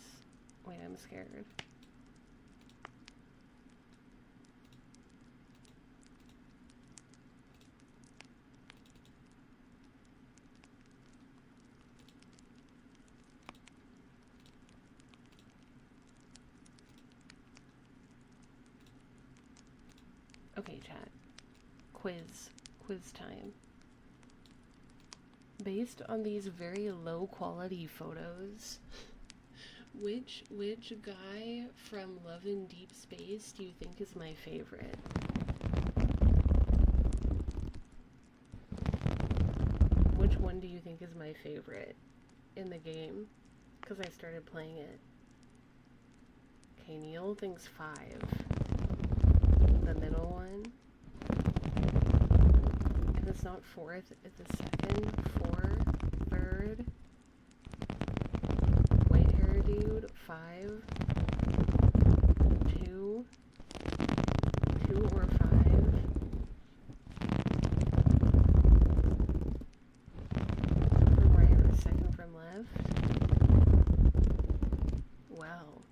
Wait, I'm scared. Okay, chat. Quiz time. Based on these very low quality photos, which guy from Love in Deep Space do you think is my favorite? Which one do you think is my favorite in the game? Because I started playing it. Okay, Neil thinks 5. The middle one. If it's not 4th, it's the 2nd, 4th, 3rd. White hair dude, 5. 2. 2 or 5. From right or 2nd from left. Wow.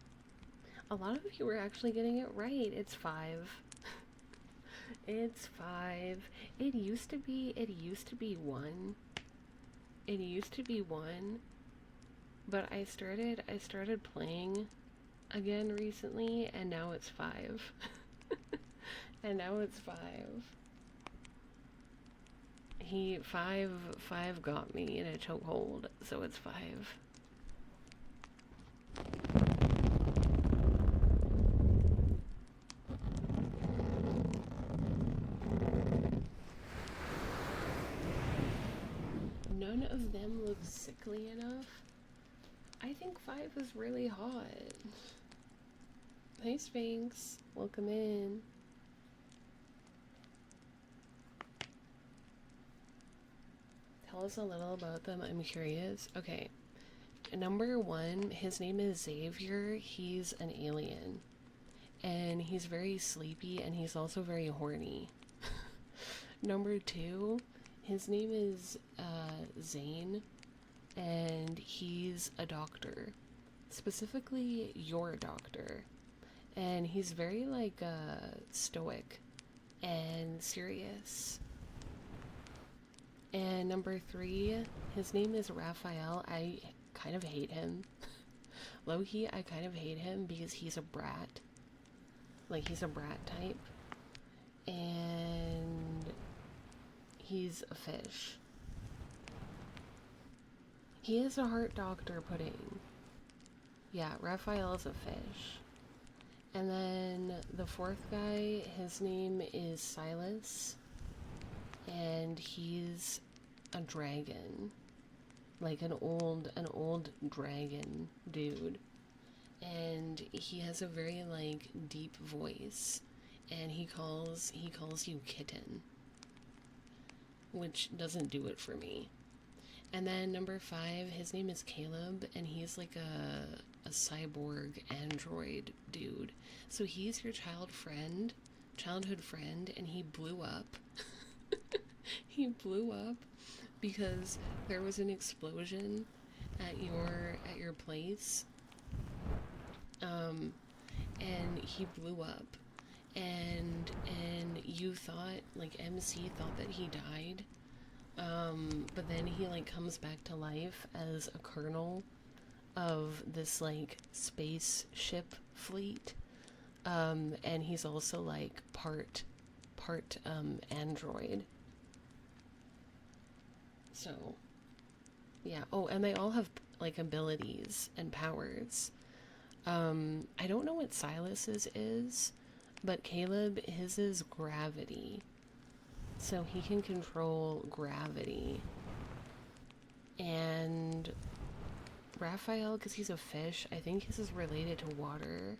A lot of you were actually getting it right. It's 5. It's 5. It used to be 1. It used to be 1. But I started playing again recently, and now it's 5. And now it's 5. Five got me in a chokehold, so it's 5. None of them look sickly enough. I think 5 is really hot. Hey Sphinx, welcome in. Tell us a little about them, I'm curious. Okay, number 1, his name is Xavier. He's an alien. And he's very sleepy, and he's also very horny. Number 2, his name is Zane, and he's a doctor. Specifically, your doctor. And he's very, like, stoic and serious. And number 3, his name is Raphael. I kind of hate him. Low-key, I kind of hate him because he's a brat. Like, he's a brat type. And he's a fish. He is a heart doctor pudding. Yeah, Raphael is a fish. And then the 4th guy, his name is Silas. And he's a dragon. like an old dragon dude, and he has a very like deep voice, and he calls you kitten, which doesn't do it for me. And then number 5, his name is Caleb, and he's like a cyborg android dude. So he's your childhood friend, and he blew up. He blew up because there was an explosion at your place, and he blew up, and you thought, like, MC thought that he died, but then he like comes back to life as a colonel of this like spaceship fleet, and he's also like part android. So yeah. Oh, and they all have like abilities and powers. I don't know what Silas's is, but Caleb, his is gravity. So he can control gravity. And Raphael, because he's a fish, I think his is related to water.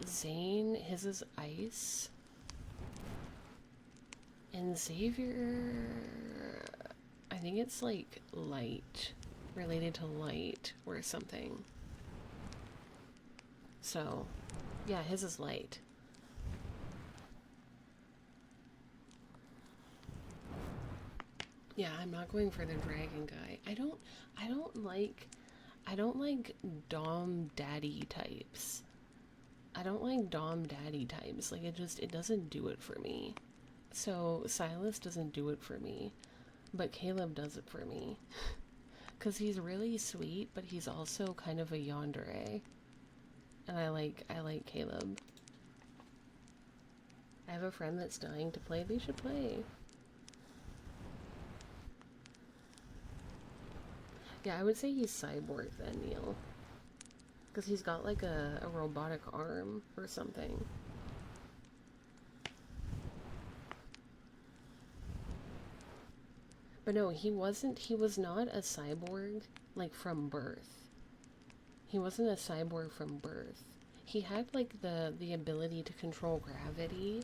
Zane, his is ice. And Xavier, I think it's like light, related to light or something. So, yeah, his is light. Yeah, I'm not going for the dragon guy. I don't like Dom Daddy types. I don't like Dom Daddy types. Like it doesn't do it for me. So Silas doesn't do it for me, but Caleb does it for me. Cause he's really sweet, but he's also kind of a yandere. And I like Caleb. I have a friend that's dying to play. They should play. Yeah, I would say he's cyborg then, Neil. Because he's got like a robotic arm or something. But no, he was not a cyborg, like, from birth. He wasn't a cyborg from birth. He had, like, the ability to control gravity,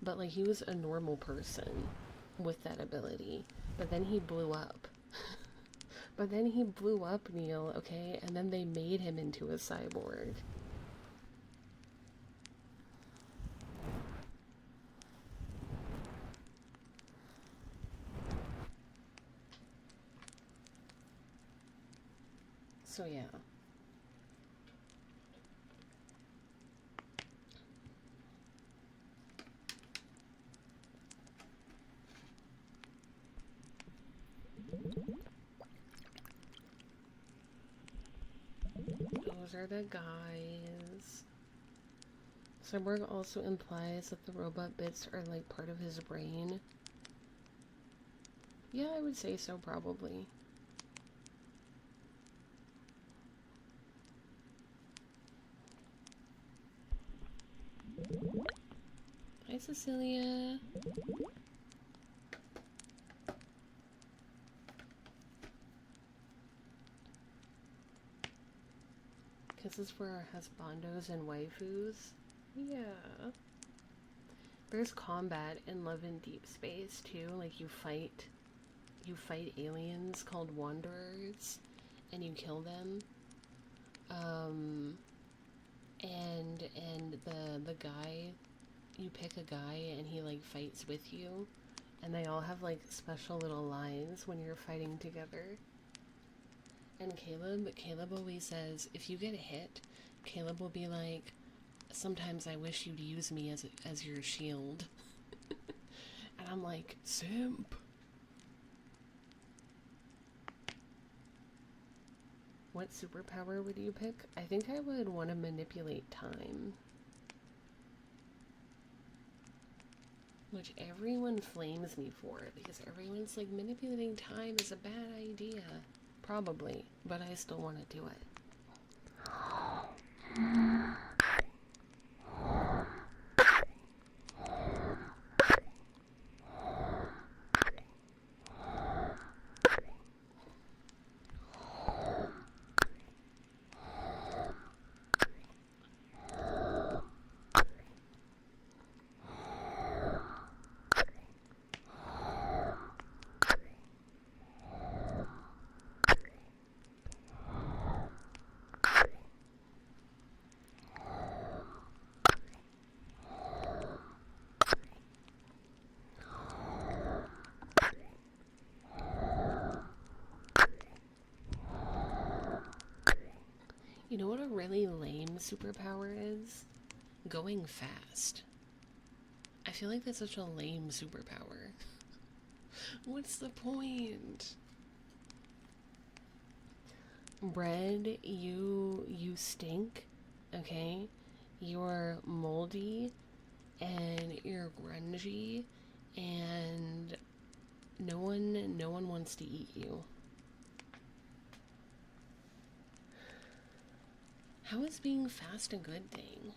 but, like, he was a normal person with that ability. But then he blew up. But then he blew up, Neil, okay? And then they made him into a cyborg. So yeah. Those are the guys. Cyborg also implies that the robot bits are like part of his brain. Yeah, I would say so, probably. Hi, Cecilia. Kisses for our husbandos and waifus. Yeah. There's combat in Love in Deep Space too. Like you fight aliens called wanderers, and you kill them. And the guy, you pick a guy and he like fights with you, and they all have like special little lines when you're fighting together. And Caleb always says, if you get hit, Caleb will be like, sometimes I wish you'd use me as your shield. And I'm like, simp. What superpower would you pick? I think I would want to manipulate time. Which everyone flames me for, because everyone's like, manipulating time is a bad idea. Probably, but I still want to do it. You know what a really lame superpower is? Going fast. I feel like that's such a lame superpower. What's the point? Bread, you stink, okay? You're moldy and you're grungy and no one wants to eat you. How is being fast a good thing?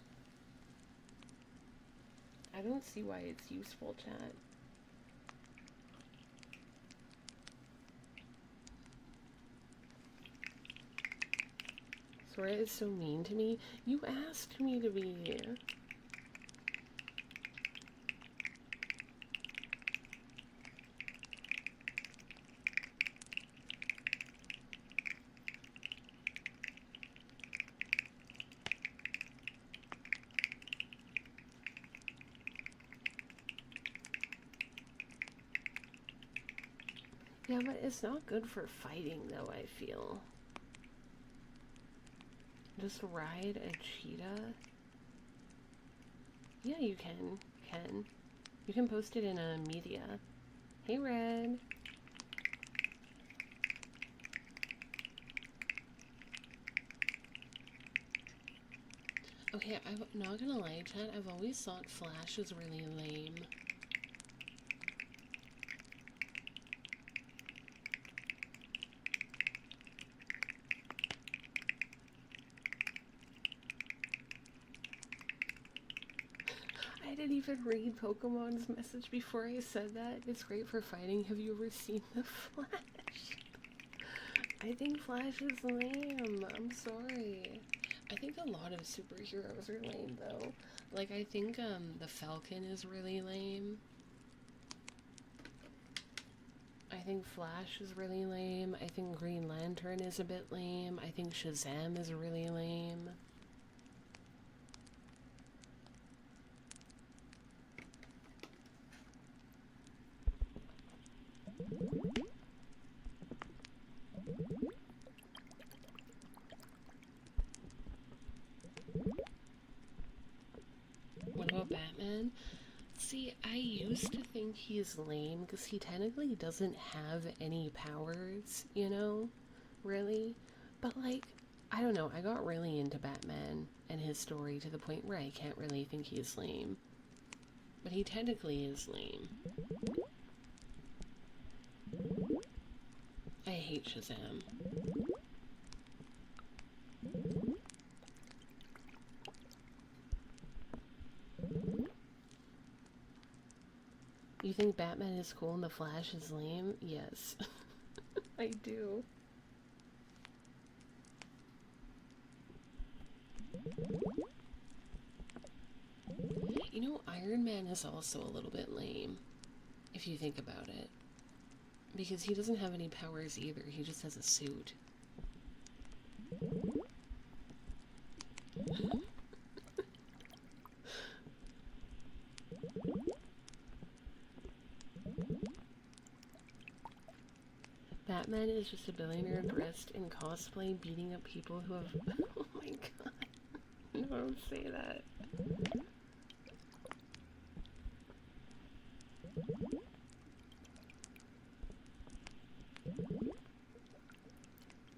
I don't see why it's useful, chat. Sora is so mean to me. You asked me to be. Yeah, but it's not good for fighting, though, I feel. Just ride a cheetah? Yeah, you can. You can post it in a media. Hey, Red. Okay, I'm not gonna lie, chat. I've always thought Flash is really lame. I didn't even read Pokemon's message before I said that. It's great for fighting. Have you ever seen the Flash? I think Flash is lame. I'm sorry. I think a lot of superheroes are lame, though. Like, I think, the Falcon is really lame. I think Flash is really lame. I think Green Lantern is a bit lame. I think Shazam is really lame. What about Batman? See, I used to think he's lame because he technically doesn't have any powers, you know? Really? But, like, I don't know, I got really into Batman and his story to the point where I can't really think he's lame. But he technically is lame. I hate Shazam. You think Batman is cool and the Flash is lame? Yes. I do. You know, Iron Man is also a little bit lame, if you think about it. Because he doesn't have any powers either, he just has a suit. Batman is just a billionaire dressed in cosplay beating up people who have... Oh my god. No, don't say that.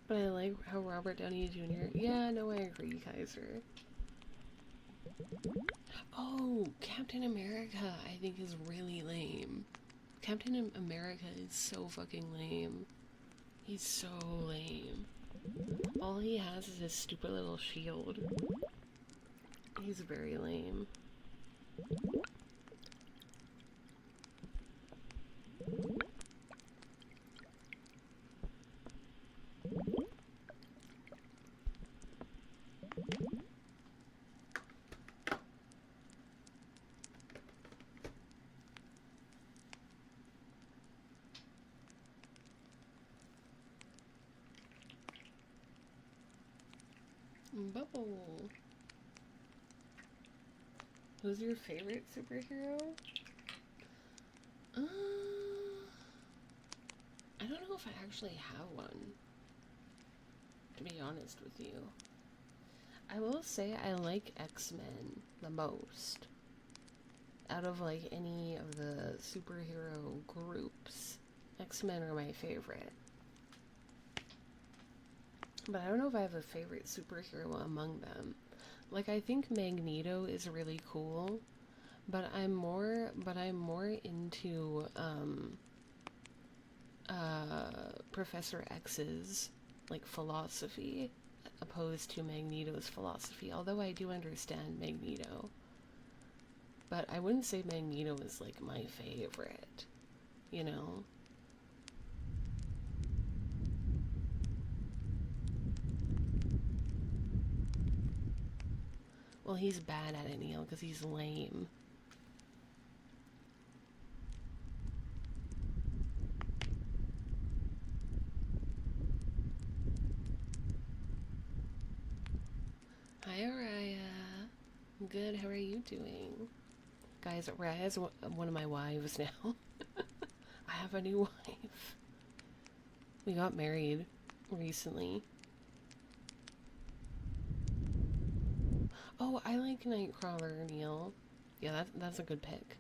But I like how Robert Downey Jr. Yeah, no, I agree, Kaiser. Oh, Captain America, I think is really lame. Captain America is so fucking lame. He's so lame. All he has is his stupid little shield. He's very lame. Bubble. Who's your favorite superhero? I don't know if I actually have one, to be honest with you. I will say I like X-Men the most. Out of like any of the superhero groups, X-Men are my favorite. But I don't know if I have a favorite superhero among them. Like, I think Magneto is really cool, but I'm more into Professor X's like philosophy opposed to Magneto's philosophy. Although I do understand Magneto, but I wouldn't say Magneto is like my favorite, you know? Well, he's bad at it, Neil, because he's lame. Hi, Araya. I'm good. How are you doing? Guys, Araya's one of my wives now. I have a new wife. We got married recently. Oh, I like Nightcrawler, Neil. Yeah, that's a good pick.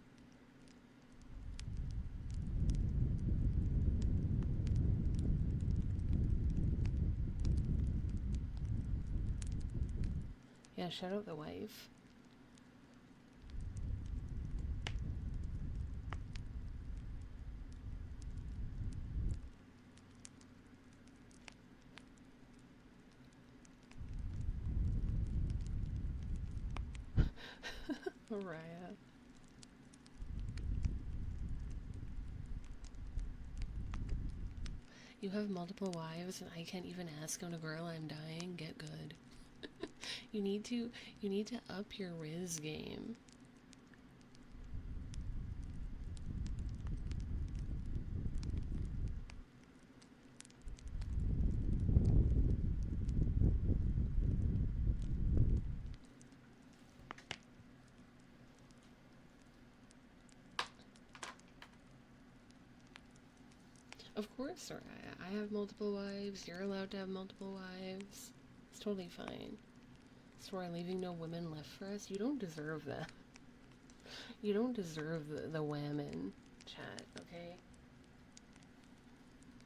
Yeah, shout out the wife. Araya. You have multiple wives and I can't even ask on a girl I'm dying. Get good. You need to up your Riz game. Of course, Soraya. I have multiple wives. You're allowed to have multiple wives. It's totally fine. So we're leaving no women left for us. You don't deserve that. You don't deserve the women chat, okay?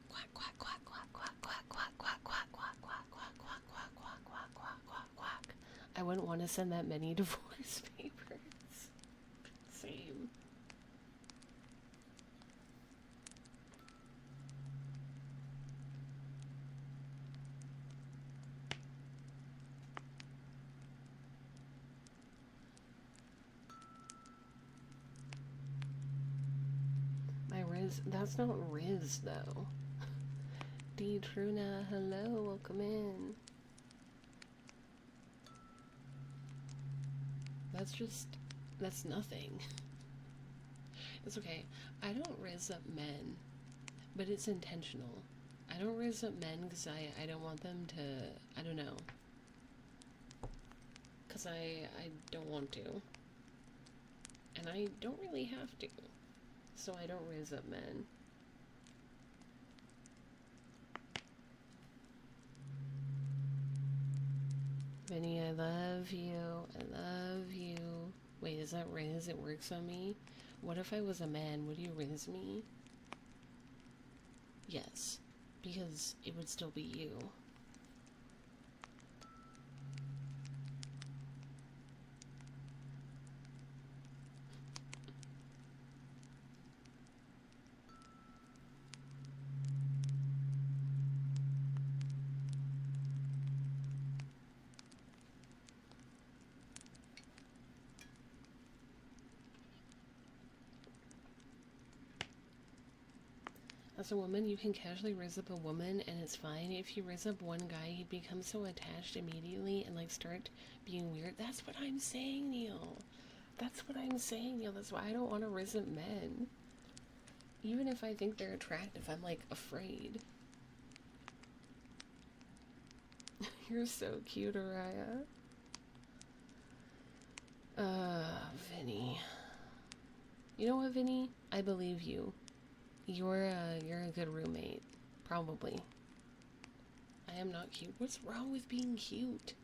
Quack quack quack quack quack quack quack quack quack quack quack quack quack quack quack quack quack quack quack. I wouldn't want to send that many divorce papers. Same. My Riz, that's not Riz though. D Truna, hello, welcome in. That's nothing. It's okay. I don't Riz up men, but it's intentional. I don't Riz up men because I don't want them to, I don't know. Because I don't want to. And I don't really have to. So I don't Riz up men. Vinny, I love you. I love you. Wait, is that Riz? It works on me? What if I was a man? Would you Riz me? Yes. Because it would still be you. As a woman, you can casually raise up a woman and it's fine. If you raise up one guy, he'd become so attached immediately and like start being weird. That's what I'm saying, Neil. That's what I'm saying, Neil. That's why I don't want to raise up men. Even if I think they're attractive, I'm like afraid. You're so cute, Araya. Vinny. You know what, Vinny? I believe you. You're a good roommate. Probably. I am not cute. What's wrong with being cute?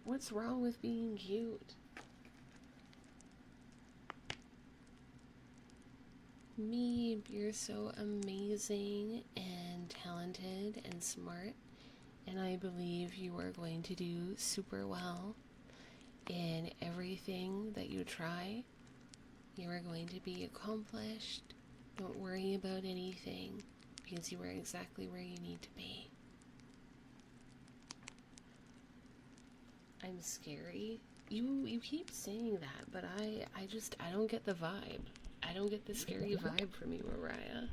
What's wrong with being cute? Me, you're so amazing and talented and smart, and I believe you are going to do super well in everything that you try. You are going to be accomplished. Don't worry about anything, because you are exactly where you need to be. I'm scary. You keep saying that, but I don't get the vibe. I don't get the scary vibe from you, Mariah.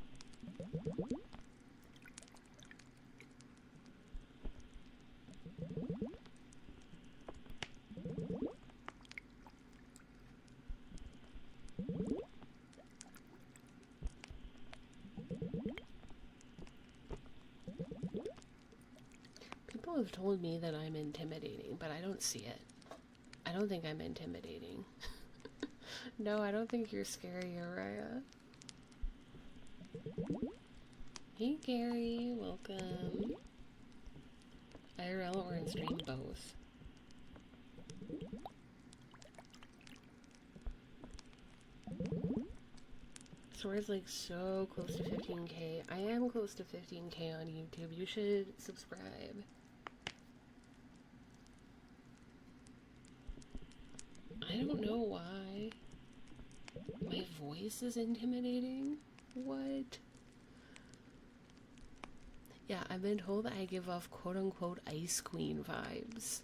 People have told me that I'm intimidating, but I don't see it. I don't think I'm intimidating. No, I don't think you're scary, Araya. Hey, Gary. Welcome. IRL or in stream? Both. Sora's like so close to 15k. I am close to 15k on YouTube. You should subscribe. I don't know why. My voice is intimidating? What? Yeah, I've been told I give off quote-unquote Ice Queen vibes.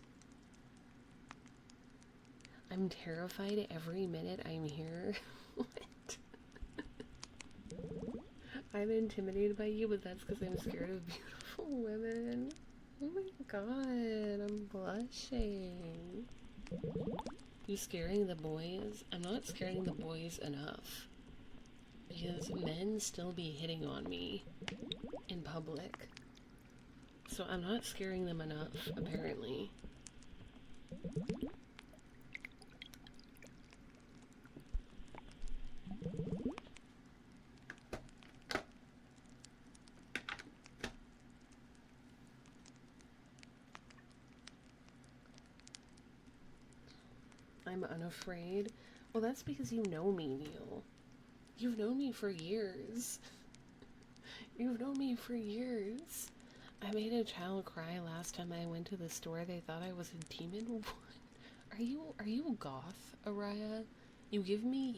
I'm terrified every minute I'm here. What? I'm intimidated by you, but that's because I'm scared of beautiful women. Oh my god, I'm blushing. You scaring the boys? I'm not scaring the boys enough. Because men still be hitting on me in public. So I'm not scaring them enough, apparently. I'm unafraid. Well, that's because you know me, Neil. You've known me for years. You've known me for years. I made a child cry last time I went to the store. They thought I was a demon. What? Are you goth, Araya? You give me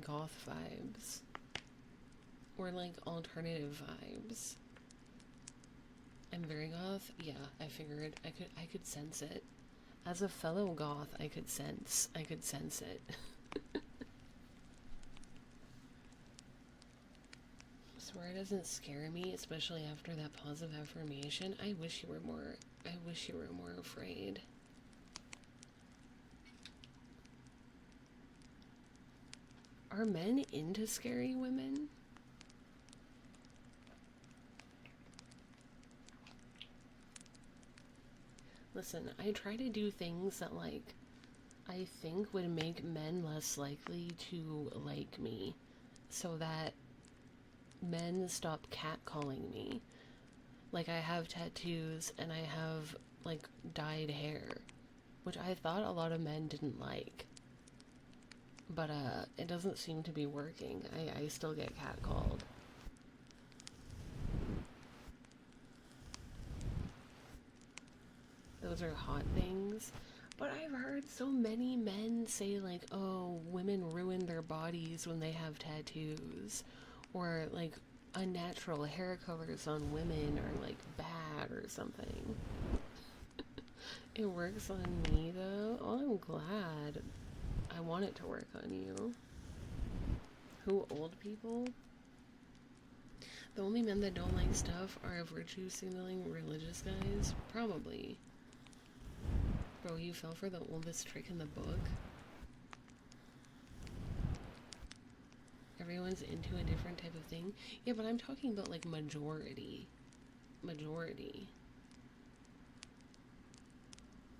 goth vibes. Or like alternative vibes. I'm very goth? Yeah, I figured I could sense it. As a fellow goth, I could sense it. Swear doesn't scare me, especially after that positive affirmation. I wish you were more afraid. Are men into scary women? Listen, I try to do things that, like, I think would make men less likely to like me, so that men stop catcalling me. Like, I have tattoos and I have, like, dyed hair, which I thought a lot of men didn't like. But, it doesn't seem to be working. I still get catcalled. Those are hot things. But I've heard so many men say, like, oh, women ruin their bodies when they have tattoos. Or, like, unnatural hair colors on women are, like, bad or something. It works on me, though. Oh, I'm glad. I want it to work on you. Who, old people? The only men that don't like stuff are virtue signaling religious guys? Probably. Bro, you fell for the oldest trick in the book? Everyone's into a different type of thing? Yeah, but I'm talking about, like, majority. Majority.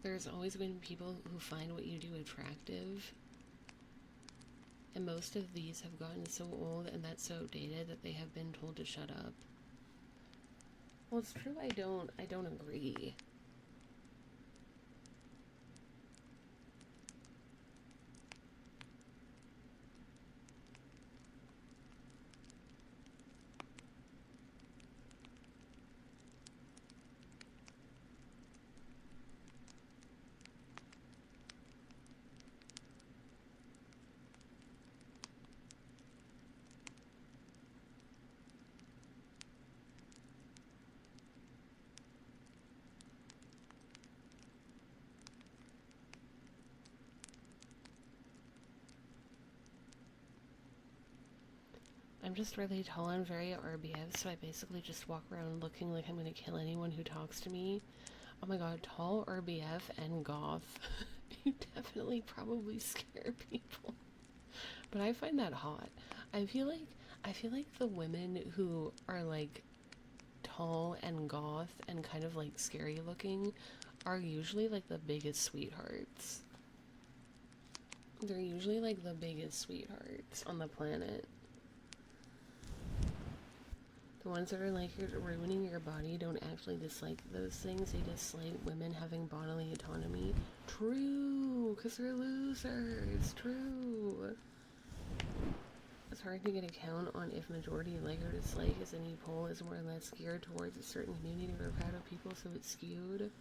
There's always been people who find what you do attractive. And most of these have gotten so old and that's so dated that they have been told to shut up. Well, it's true I don't agree. I'm just really tall and very RBF, so I basically just walk around looking like I'm gonna kill anyone who talks to me. Oh my god, tall RBF and goth. You definitely probably scare people. But I find that hot. I feel like the women who are like tall and goth and kind of like scary looking are usually like the biggest sweethearts. They're usually like the biggest sweethearts on the planet. The ones that are like ruining your body don't actually dislike those things. They dislike women having bodily autonomy. True, because they're losers. True. It's hard to get a count on if majority like or dislike, as any poll is more or less geared towards a certain community or crowd of people, so it's skewed.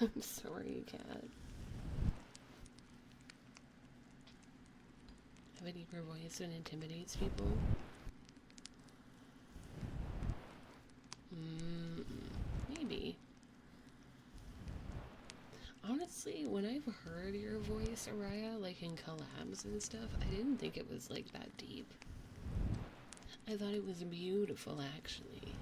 I'm sorry, cat. Have a deeper voice that intimidates people? Maybe. Honestly, when I've heard your voice, Araya, like in collabs and stuff, I didn't think it was like that deep. I thought it was beautiful, actually.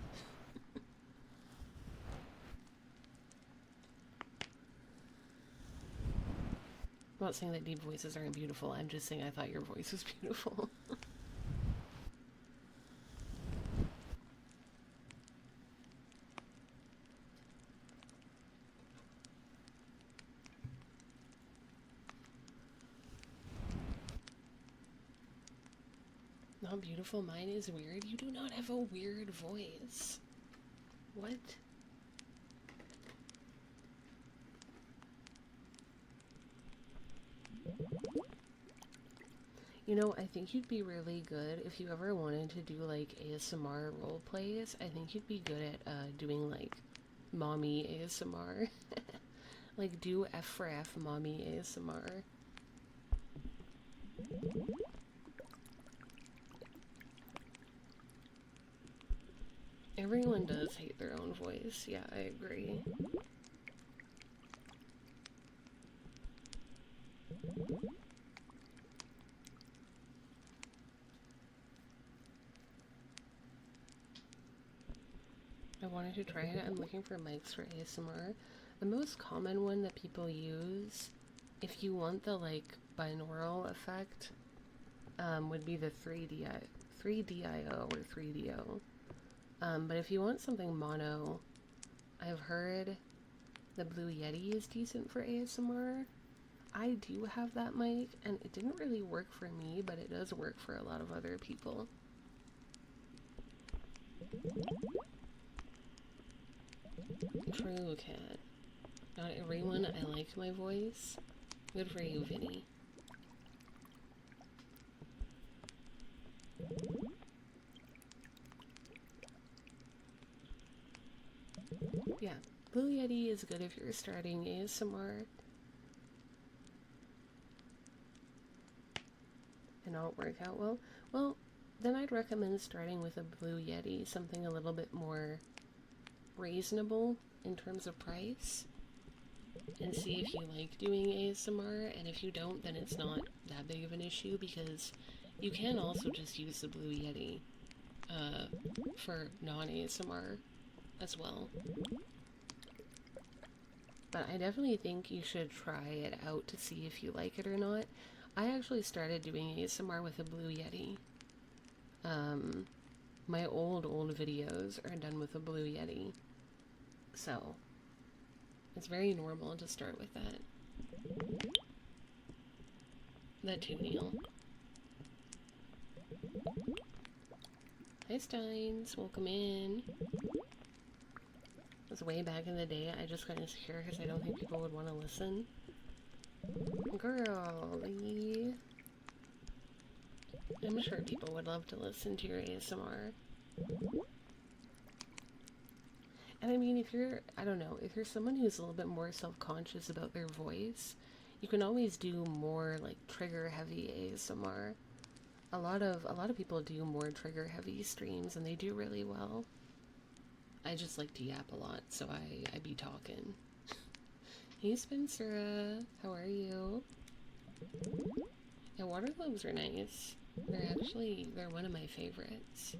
I'm not saying that deep voices aren't beautiful, I'm just saying I thought your voice was beautiful. Not beautiful, mine is weird. You do not have a weird voice. What? You know, I think you'd be really good if you ever wanted to do like ASMR role plays. I think you'd be good at doing like mommy ASMR. Like do F for F mommy ASMR. Everyone does hate their own voice. Yeah, I agree. I wanted to try it. I'm looking for mics for ASMR. The most common one that people use, if you want the like binaural effect, would be the 3DIO or 3DO. But if you want something mono, I've heard the Blue Yeti is decent for ASMR. I do have that mic, and it didn't really work for me, but it does work for a lot of other people. True, cat. Not everyone I like my voice. Good for you, Vinny. Yeah, Blue Yeti is good if you're starting ASMR. And not work out well. Well, then I'd recommend starting with a Blue Yeti, something a little bit more reasonable in terms of price, and see if you like doing ASMR, and if you don't, then it's not that big of an issue, because you can also just use the Blue Yeti for non-ASMR as well. But I definitely think you should try it out to see if you like it or not. I actually started doing ASMR with a Blue Yeti. My old videos are done with a Blue Yeti. So, it's very normal to start with that. That too, Neil. Hi, Steins. Welcome in. It was way back in the day. I just got insecure because I don't think people would want to listen. Girlie. I'm sure people would love to listen to your ASMR. And I mean, if you're, I don't know, if you're someone who's a little bit more self-conscious about their voice, you can always do more like trigger-heavy ASMR. A lot of people do more trigger-heavy streams, and they do really well. I just like to yap a lot, so I be talking. Hey Spencer, how are you? Yeah, water globes are nice. They're one of my favorites.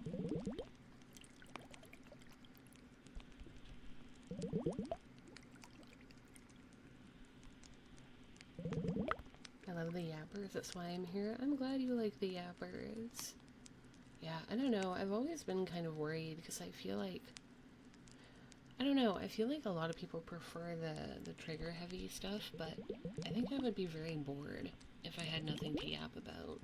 I love the yappers, that's why I'm here. I'm glad you like the yappers. Yeah, I don't know, I've always been kind of worried because I feel like, I don't know, I feel like a lot of people prefer the trigger heavy stuff, but I think I would be very bored if I had nothing to yap about.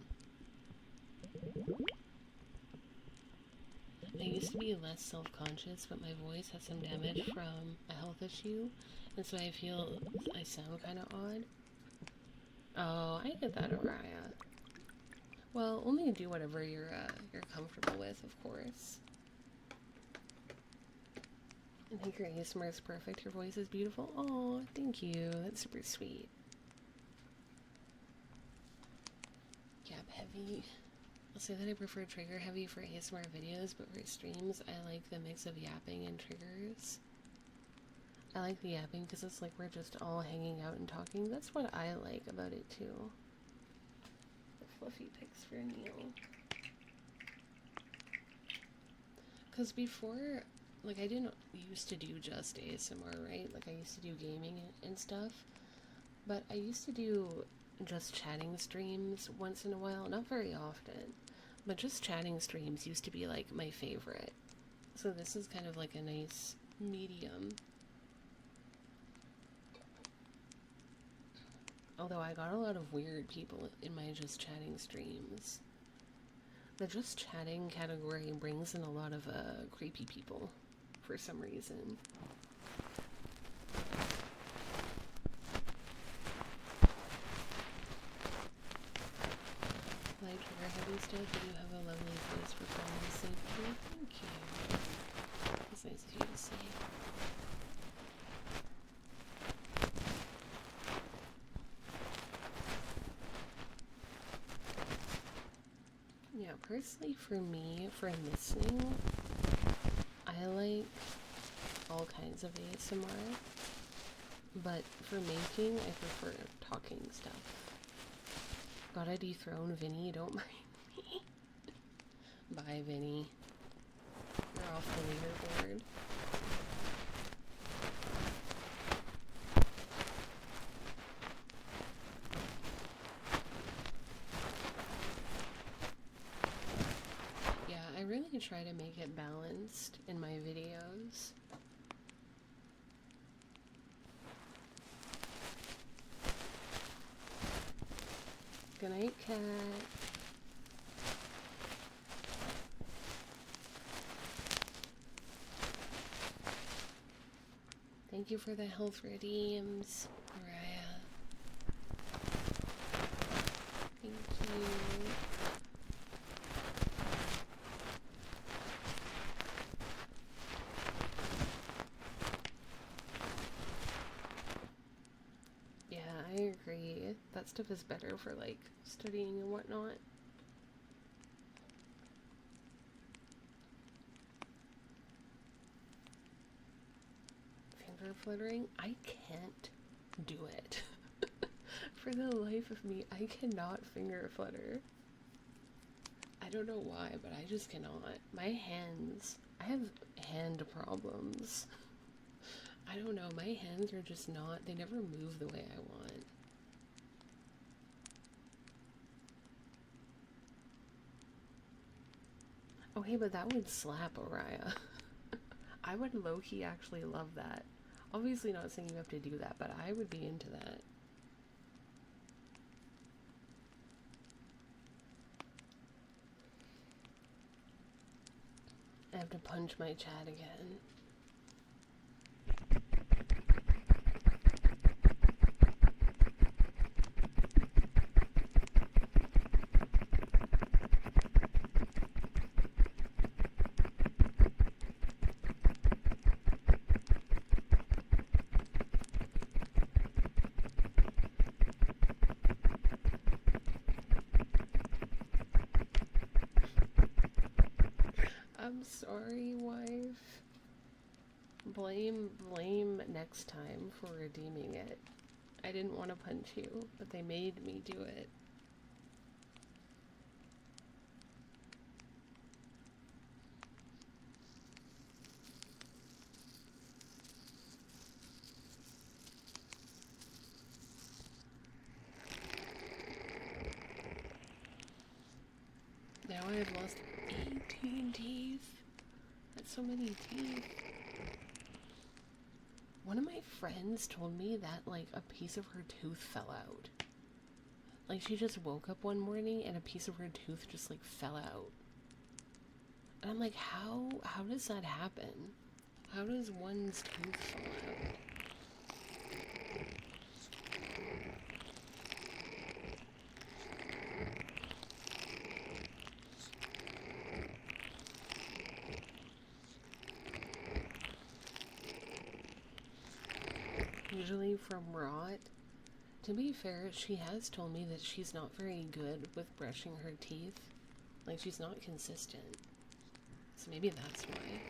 I used to be less self-conscious, but my voice has some damage from a health issue, and so I feel I sound kind of odd. Oh, I get that, Araya. Well, only do whatever you're comfortable with, of course. I think your ASMR is perfect. Your voice is beautiful. Oh, thank you. That's super sweet. Yap heavy. I'll say that I prefer trigger heavy for ASMR videos, but for streams, I like the mix of yapping and triggers. I like the yapping because it's like we're just all hanging out and talking. That's what I like about it too. The fluffy pics for Neil. Because before, like, I didn't used to do just ASMR, right? Like, I used to do gaming and stuff. But I used to do just chatting streams once in a while. Not very often. But just chatting streams used to be, like, my favorite. So this is kind of like a nice medium. Although I got a lot of weird people in my just chatting streams. The just chatting category brings in a lot of creepy people for some reason. Like trigger heavy stuff, but you have a lovely voice for family safety. Thank you. It's nice of you to say. Yeah, personally for me, for listening, I like all kinds of ASMR, but for making, I prefer talking stuff. Gotta dethrone Vinny, don't mind me. Bye, Vinny. You're off the leaderboard. Yeah, I really try to make it balanced in my videos. Good night, cat. Thank you for the health redeems, Mariah. Thank you. Yeah, I agree. That stuff is better for, like, studying and whatnot. Finger fluttering? I can't do it. For the life of me, I cannot finger flutter. I don't know why, but I just cannot. My hands, I have hand problems. I don't know, my hands are just not, they never move the way I want. Okay, but that would slap Araya. I would low-key actually love that. Obviously not saying you have to do that, but I would be into that. I have to punch my chat again. I'm sorry, wife. Blame next time for redeeming it. I didn't want to punch you, but they made me do it. Now I've lost 18 teeth. That's so many teeth. One of my friends told me that, like, a piece of her tooth fell out. Like, she just woke up one morning and a piece of her tooth just, like, fell out. And I'm like, how does that happen? How does one's tooth fall out? Usually from rot. To be fair, she has told me that she's not very good with brushing her teeth. Like, she's not consistent. So maybe that's why.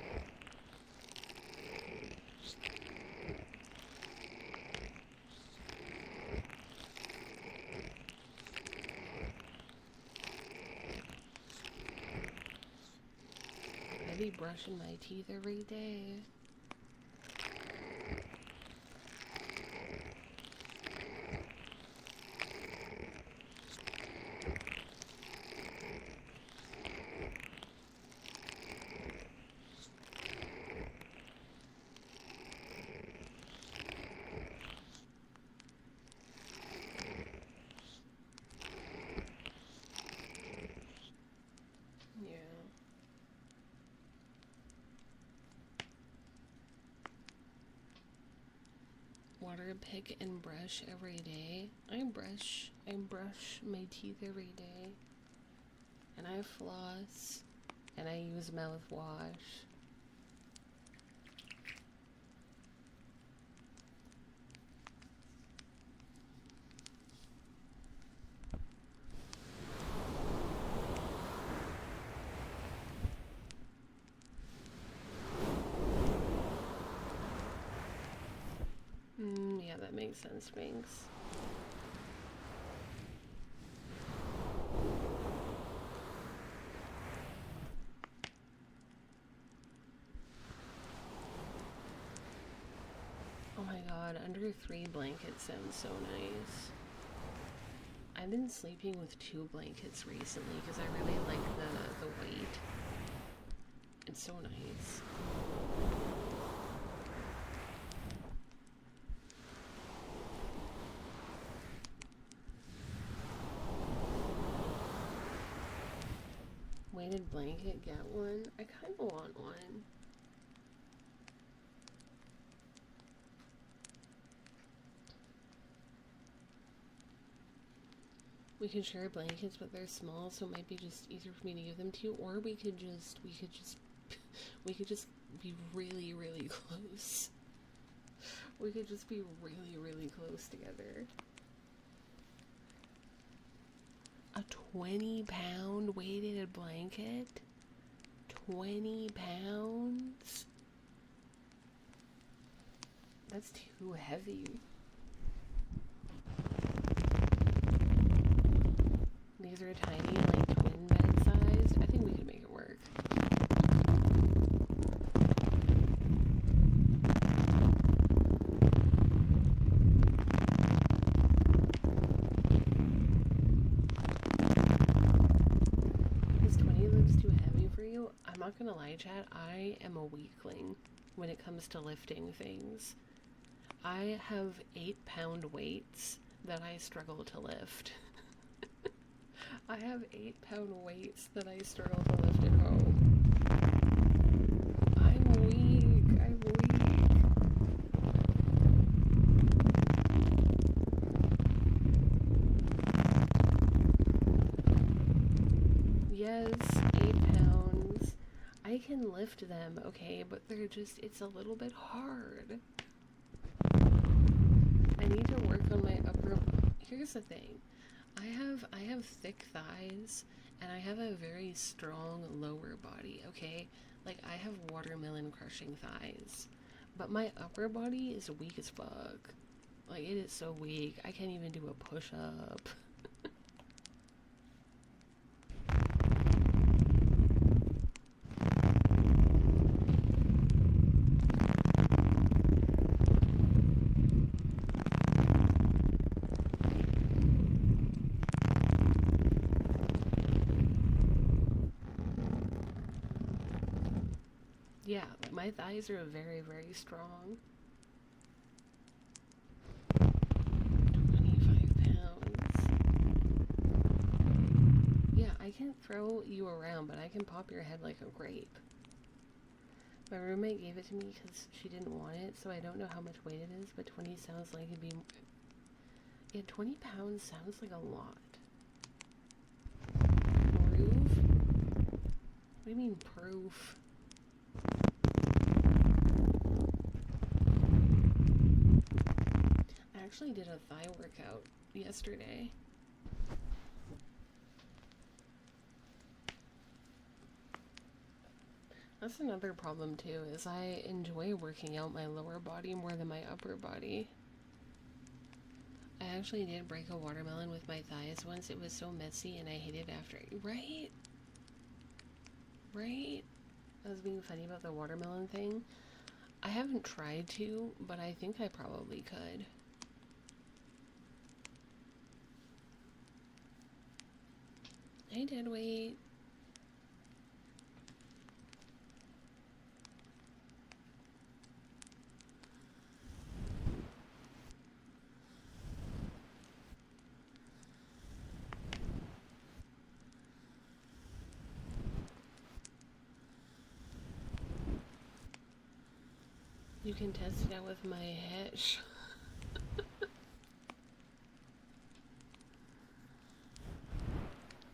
I be brushing my teeth every day. Water pick and brush every day. I brush my teeth every day. And I floss. And I use mouthwash. Yeah, that makes sense, Binks. Oh my god, under 3 blankets sounds so nice. I've been sleeping with 2 blankets recently because I really like the weight. It's so nice. Weighted blanket, get one? I kind of want one. We could share blankets, but they're small, so it might be just easier for me to give them to you. Or we could just be really, really close. We could just be really, really close together. A 20-pound weighted blanket? 20 pounds? That's too heavy. These are tiny, like twin bed sized. I think we could make it work. Is 20 lifts too heavy for you? I'm not gonna lie, chat. I am a weakling when it comes to lifting things. I have 8-pound weights that I struggle to lift. I have 8-pound weights that I struggle to lift at home. I'm weak. I'm weak. Yes, 8 pounds. I can lift them, okay, but they're just, it's a little bit hard. I need to work on my upper. Here's the thing. I have thick thighs and I have a very strong lower body, okay? Like, I have watermelon crushing thighs. But my upper body is weak as fuck. Like, it is so weak. I can't even do a push-up. Yeah, my thighs are very, very strong. 25 pounds. Yeah, I can't throw you around, but I can pop your head like a grape. My roommate gave it to me because she didn't want it, so I don't know how much weight it is, but 20 sounds like it'd be... Yeah, 20 pounds sounds like a lot. Proof? What do you mean, proof? I actually did a thigh workout yesterday. That's another problem too, is I enjoy working out my lower body more than my upper body. I actually did break a watermelon with my thighs once. It was so messy and I hated it after. Right? Right? I was being funny about the watermelon thing. I haven't tried to, but I think I probably could. Hey, deadweight. You can test it out with my hesh.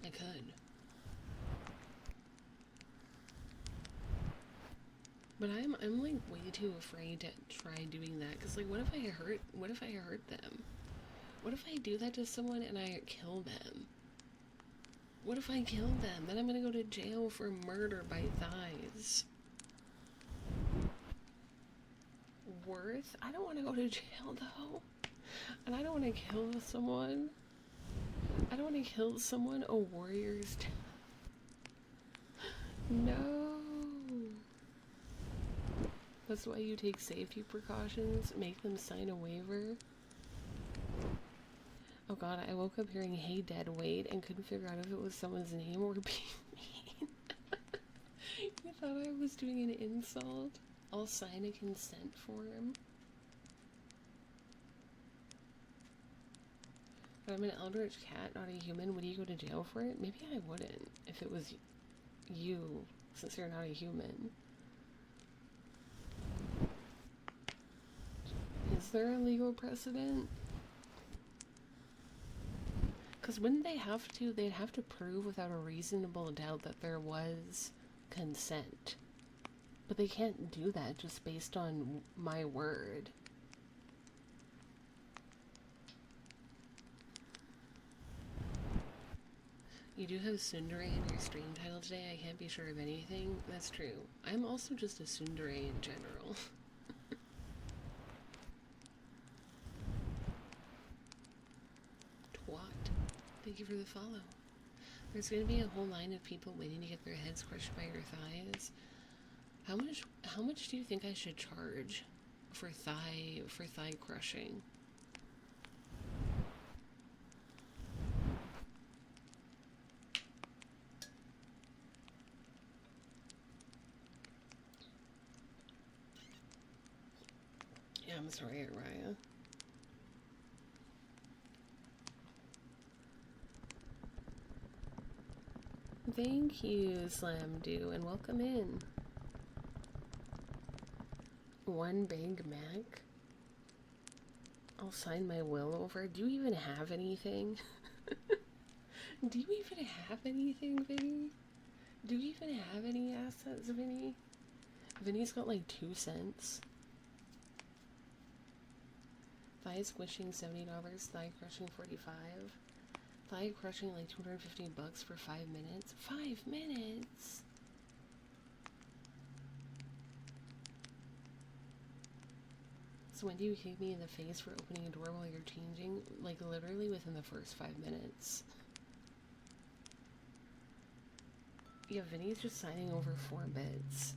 I could. But I'm like way too afraid to try doing that, cause like what if I hurt them? What if I do that to someone and I kill them? What if I kill them? Then I'm gonna go to jail for murder by thighs. Worth? I don't want to go to jail though. And I don't want to kill someone. I don't want to kill someone. A warrior's death. No. That's why you take safety precautions. Make them sign a waiver. Oh god, I woke up hearing "Hey Dead Wait" and couldn't figure out if it was someone's name or being mean. You thought I was doing an insult? I'll sign a consent form. But I'm an eldritch cat, not a human. Would you go to jail for it? Maybe I wouldn't if it was you, since you're not a human. Is there a legal precedent? Because wouldn't they have to? They'd have to prove without a reasonable doubt that there was consent. But they can't do that just based on my word. You do have Tsundere in your stream title today. I can't be sure of anything. That's true. I'm also just a Tsundere in general. Twat. Thank you for the follow. There's going to be a whole line of people waiting to get their heads crushed by your thighs. How much do you think I should charge for thigh crushing? Yeah, I'm sorry, Raya. Thank you, Slamdoo, and welcome in. One Big Mac? I'll sign my will over. Do you even have anything? Do you even have anything, Vinny? Do you even have any assets, Vinny? Vinny's got like 2 cents. Thigh squishing $70, thigh crushing $45. Thigh crushing like $250 for 5 minutes. 5 minutes! So when do you kick me in the face for opening a door while you're changing? Like literally within the first 5 minutes. Yeah, Vinny's just signing over 4 bits.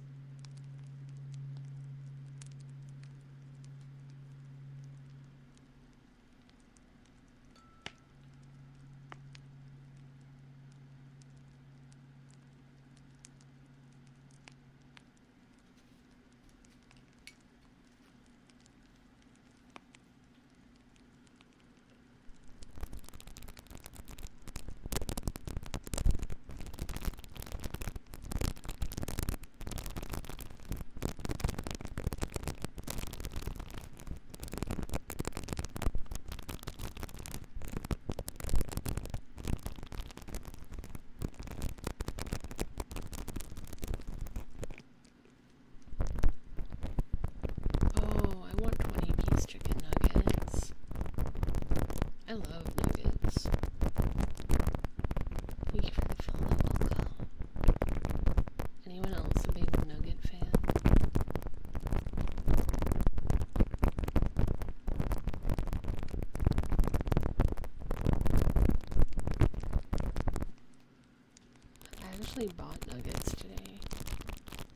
actually bought nuggets today,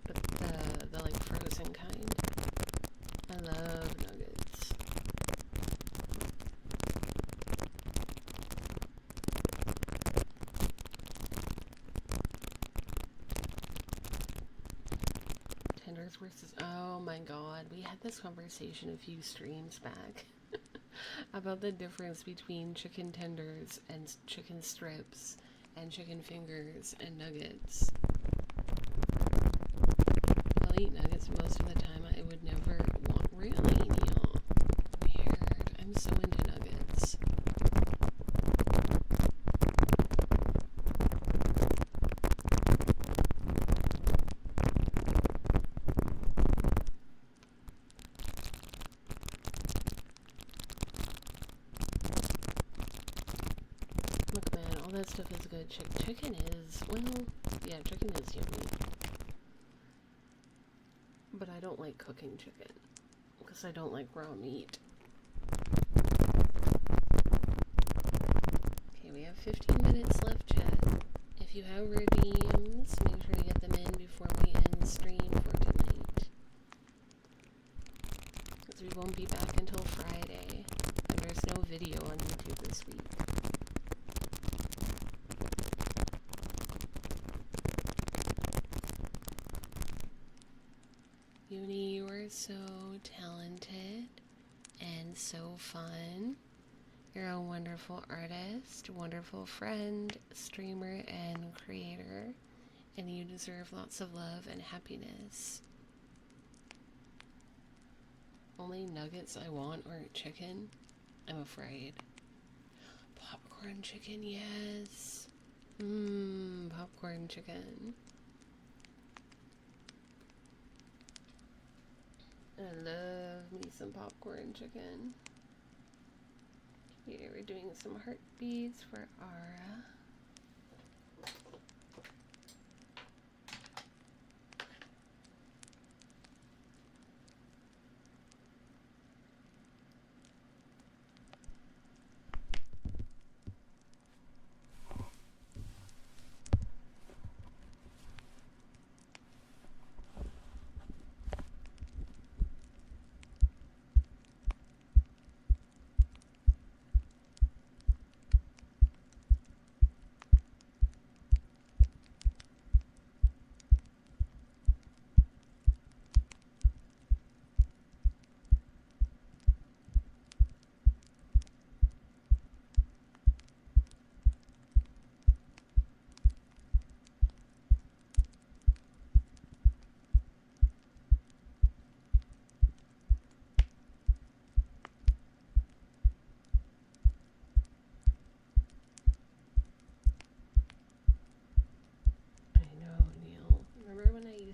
but the like frozen kind. I love nuggets. Tenders versus, oh my god, we had this conversation a few streams back about the difference between chicken tenders and chicken strips and chicken fingers and nuggets. I'll eat nuggets most of the time. I would never want, really, Neil? Weird. I'm so into nuggets. Look, man, all that stuff is good. Chicken is, well, yeah, chicken is yummy. But I don't like cooking chicken, because I don't like raw meat. Okay, we have 15 minutes left, chat. If you have redeems, make sure to get them in before we end the stream for tonight. Because we won't be back until Friday, and there's no video on YouTube this week. Uni, you are so talented and so fun. You're a wonderful artist, wonderful friend, streamer, and creator, and you deserve lots of love and happiness. Only nuggets I want aren't chicken, I'm afraid. Popcorn chicken, yes. Popcorn chicken. I love me some popcorn chicken. Yeah, we're doing some heartbeats for Ara.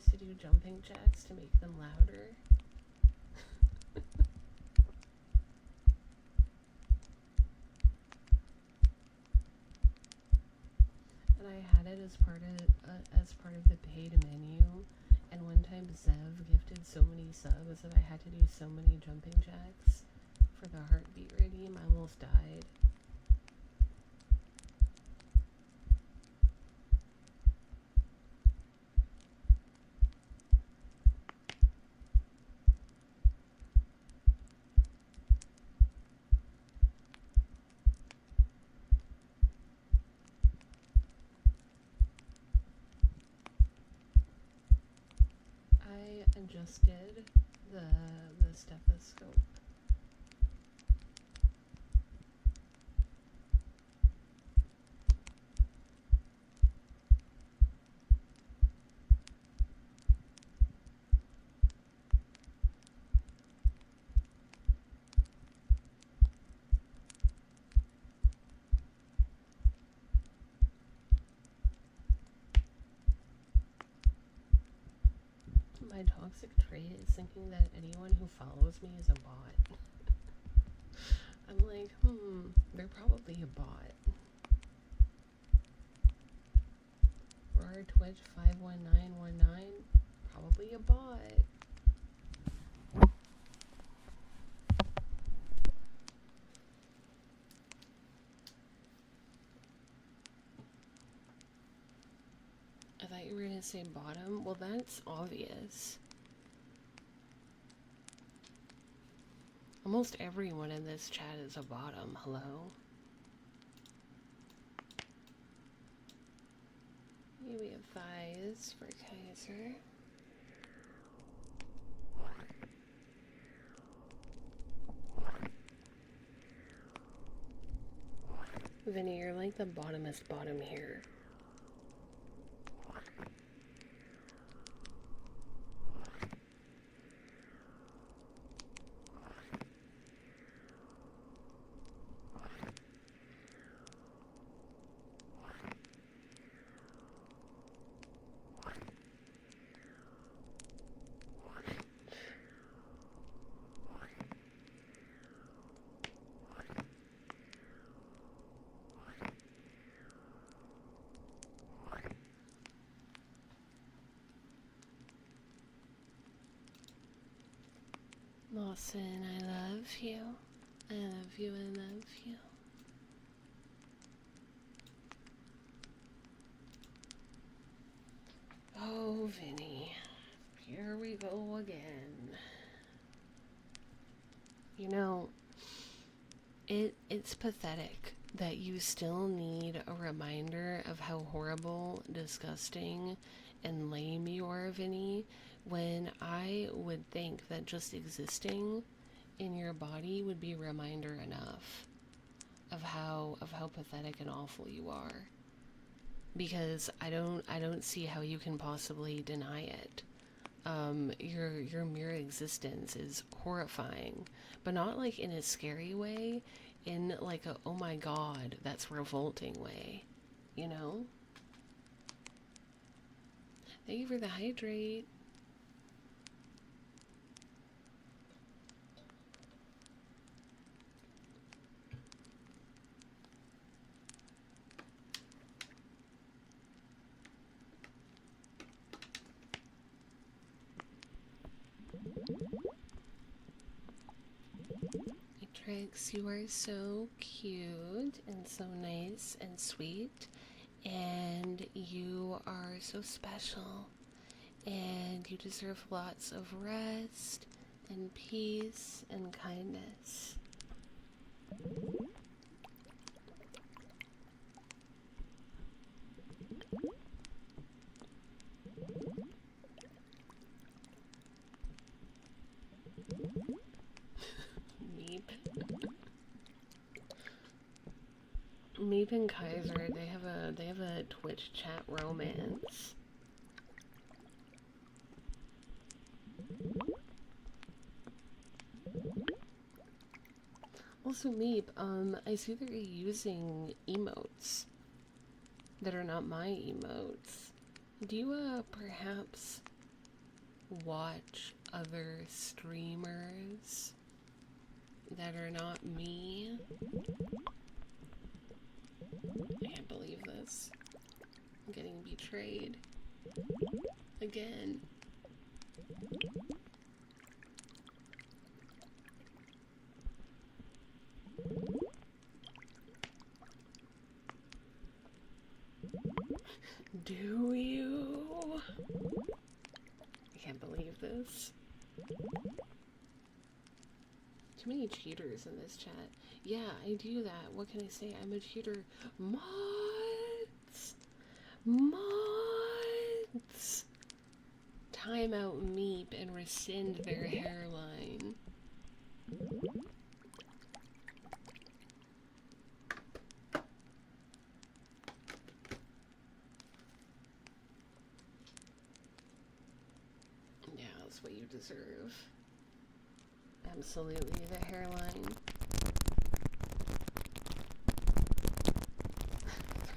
To do jumping jacks to make them louder. And I had it as part of the paid menu. And one time Zev gifted so many subs that I had to do so many jumping jacks for the heartbeat redeem. I almost died. Adjusted the stethoscope. My toxic trait is thinking that anyone who follows me is a bot. I'm like, they're probably a bot. Or Twitch 51919, probably a bot. thought you were gonna say bottom. Well, that's obvious. Almost everyone in this chat is a bottom. Hello? Here we have thighs for Kaiser. Vinny, you're like the bottomest bottom here. Lawson, I love you. I love you, I love you. Oh, Vinny. Here we go again. You know, it's pathetic that you still need a reminder of how horrible, disgusting, and lame you are, Vinny, when I would think that just existing in your body would be a reminder enough of how pathetic and awful you are. Because I don't see how you can possibly deny it. Your mere existence is horrifying, but not like in a scary way, in like a oh my god, that's revolting way, you know? Thank you for the hydrate. Trix, you are so cute and so nice and sweet, and you are so special, and you deserve lots of rest and peace and kindness. Meep and Kaiser, they have a Twitch chat romance. Also, Meep, I see that you're using emotes that are not my emotes. Do you perhaps watch other streamers that are not me? I can't believe this. I'm getting betrayed. Again. Do you? I can't believe this. Too many cheaters in this chat. Yeah, I do that. What can I say? I'm a cheater. Mods! Mods! Time out Meep and rescind their hairline. Yeah, that's what you deserve. Absolutely, the hairline.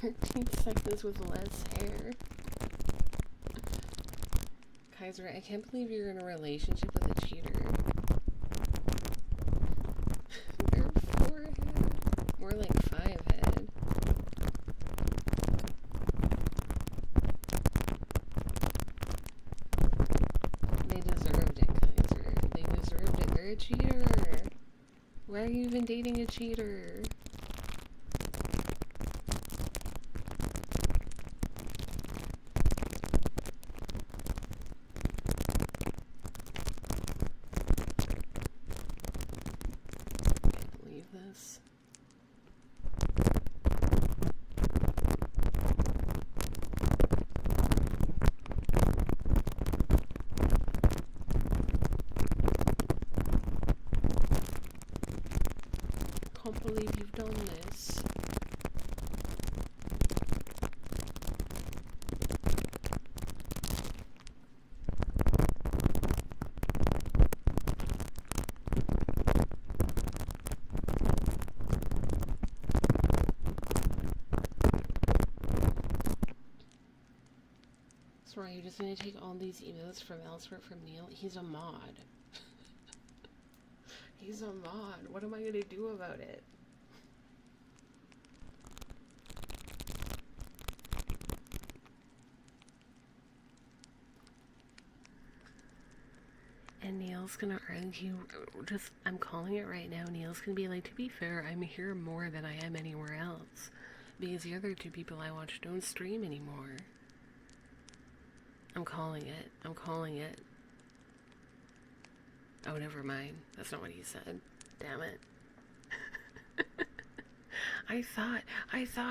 13 seconds with less hair. Kaiser, I can't believe you're in a relationship with a cheater. Their forehead. More like 5 head. They deserved it, Kaiser. They deserved it. They're a cheater. Why are you even dating a cheater? So are you just gonna take all these emails from elsewhere from Neil? He's a mod. He's a mod. What am I gonna do about it? And Neil's gonna argue, I'm calling it right now. Neil's gonna be like, to be fair, I'm here more than I am anywhere else. Because the other two people I watch don't stream anymore. I'm calling it. I'm calling it. Oh, never mind. That's not what he said. Damn it. I thought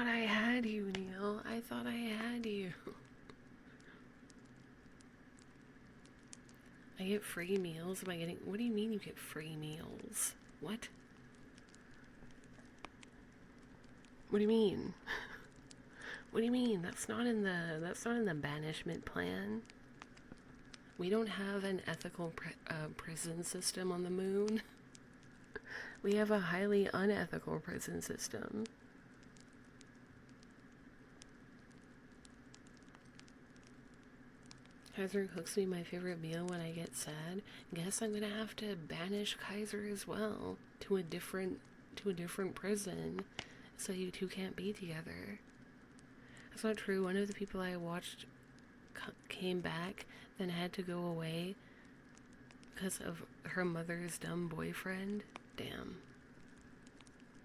I had you, Neil. I thought I had you. I get free meals by getting... What do you mean you get free meals? What? What do you mean? What do you mean? That's not in the banishment plan. We don't have an ethical prison system on the moon. We have a highly unethical prison system. Kaiser cooks me my favorite meal when I get sad. Guess I'm gonna have to banish Kaiser as well to a different prison, so you two can't be together. That's not true. One of the people I watched came back, then had to go away because of her mother's dumb boyfriend. Damn.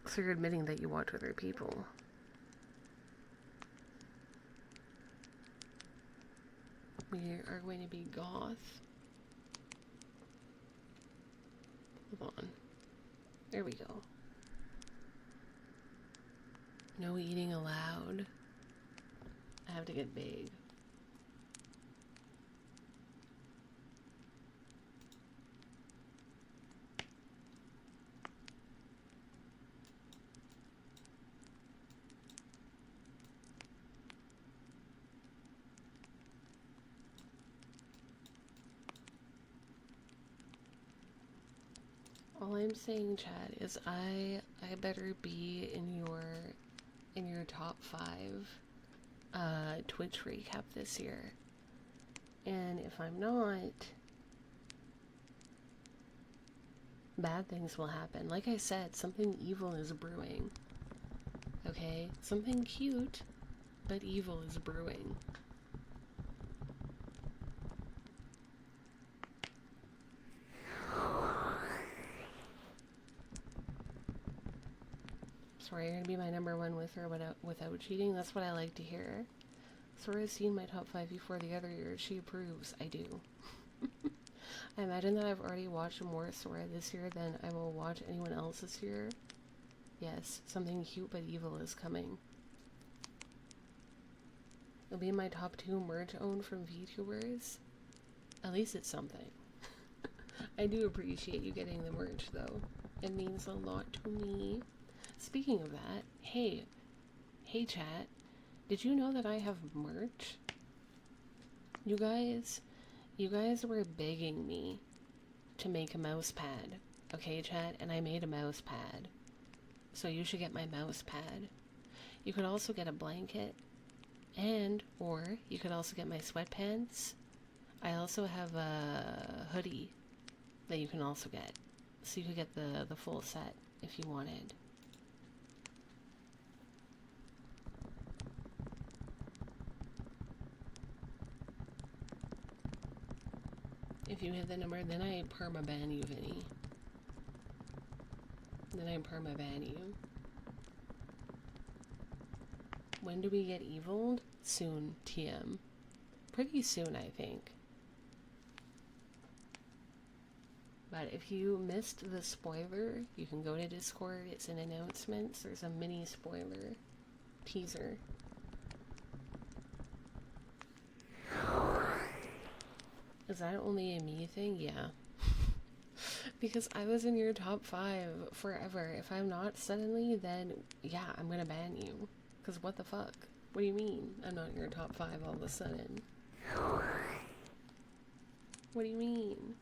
So you're admitting that you watch other people. We are going to be goth. Hold on. There we go. No eating allowed. I have to get big. All I'm saying, Chad, is I better be in your top 5 Twitch recap this year. And if I'm not, bad things will happen. Like I said, something evil is brewing. Okay? Something cute, but evil is brewing. Sorry, you're gonna be my number 1 with or without cheating? That's what I like to hear. Sora's seen my top 5 before the other year. She approves. I do. I imagine that I've already watched more Sora this year than I will watch anyone else this year. Yes, something cute but evil is coming. It'll be in my top 2 merch owned from VTubers. At least it's something. I do appreciate you getting the merch though. It means a lot to me. Speaking of that, hey chat, did you know that I have merch? You guys were begging me to make a mouse pad, okay chat, and I made a mouse pad. So you should get my mouse pad. You could also get a blanket, or you could also get my sweatpants. I also have a hoodie that you can also get. So you could get the full set if you wanted. If you hit the number, then I perma-ban you, Vinny. Then I perma-ban you. When do we get eviled? Soon, TM. Pretty soon, I think. But if you missed the spoiler, you can go to Discord. It's in announcements. There's a mini spoiler teaser. Is that only a me thing? Yeah. Because I was in your top 5 forever. If I'm not suddenly, then yeah, I'm gonna ban you. Because what the fuck? What do you mean I'm not in your top 5 all of a sudden? What do you mean?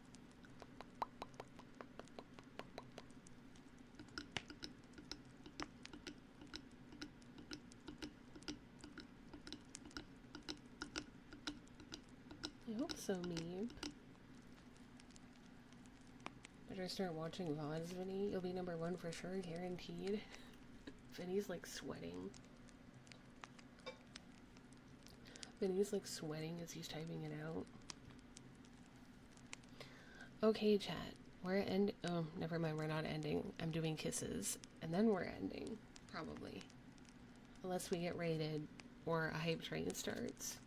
I hope so, me. Better start watching VODs, Vinny. You'll be #1 for sure, guaranteed. Vinny's like sweating. Vinny's like sweating as he's typing it out. Okay, chat. Oh, never mind, we're not ending. I'm doing kisses. And then we're ending. Probably. Unless we get raided or a hype train starts.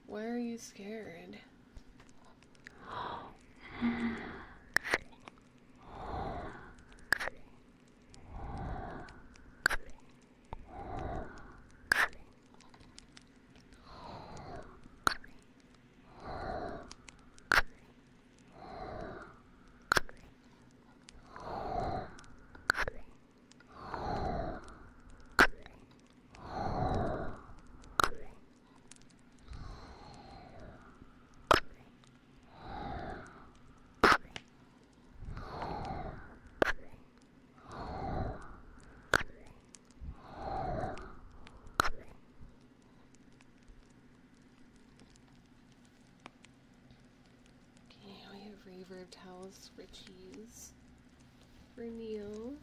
Why are you scared? Reverb towels for cheese for Neil.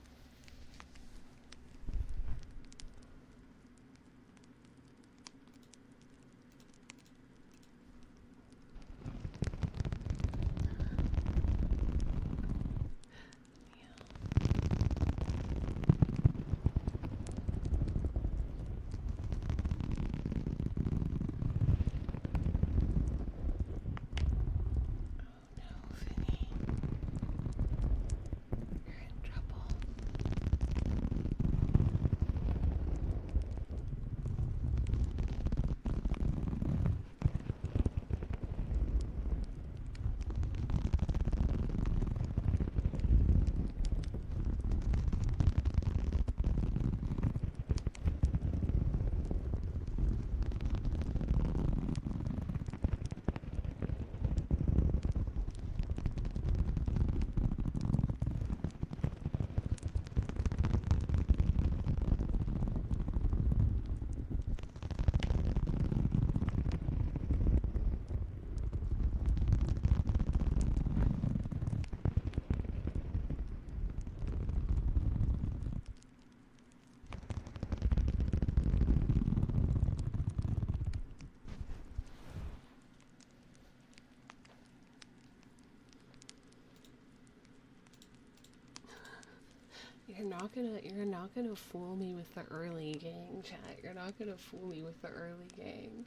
You're not gonna fool me with the early gang, chat. You're not gonna fool me with the early gang.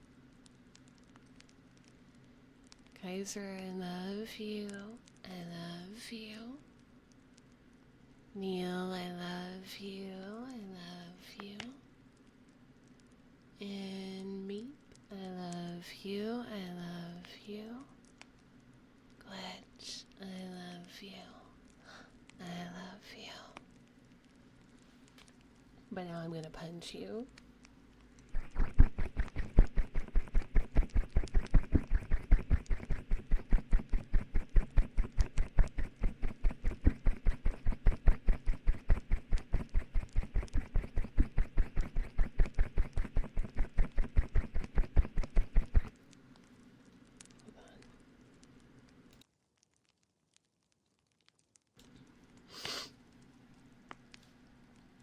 Kaiser, I love you. I love you. Neil, I love you. I love you. And Meep, I love you. I love you. Glitch, I love you. I love you. But now I'm gonna punch you.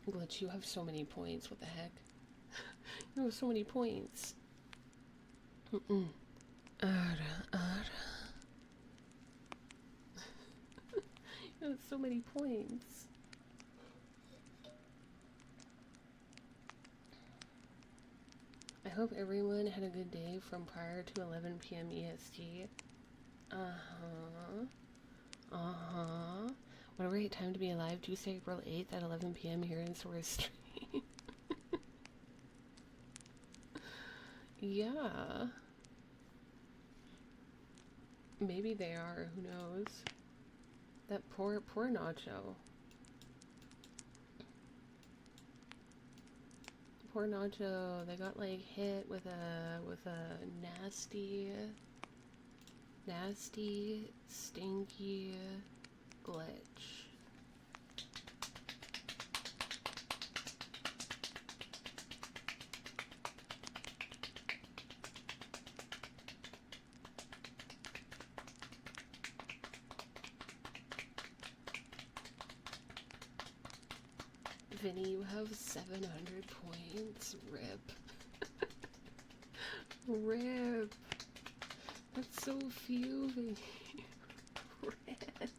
Glitch, you have so many points. What the heck? You have so many points. Ara. You have so many points. I hope everyone had a good day from prior to 11 p.m. EST. What a great time to be alive. Tuesday, April 8th at 11 p.m. here in Source Street. Yeah. Maybe they are. Who knows? That poor Nacho. Poor Nacho. They got like hit with a nasty Nasty, stinky glitch. Vinny, you have 700 points. Rip. Rip. That's so few, Vinny. Rip.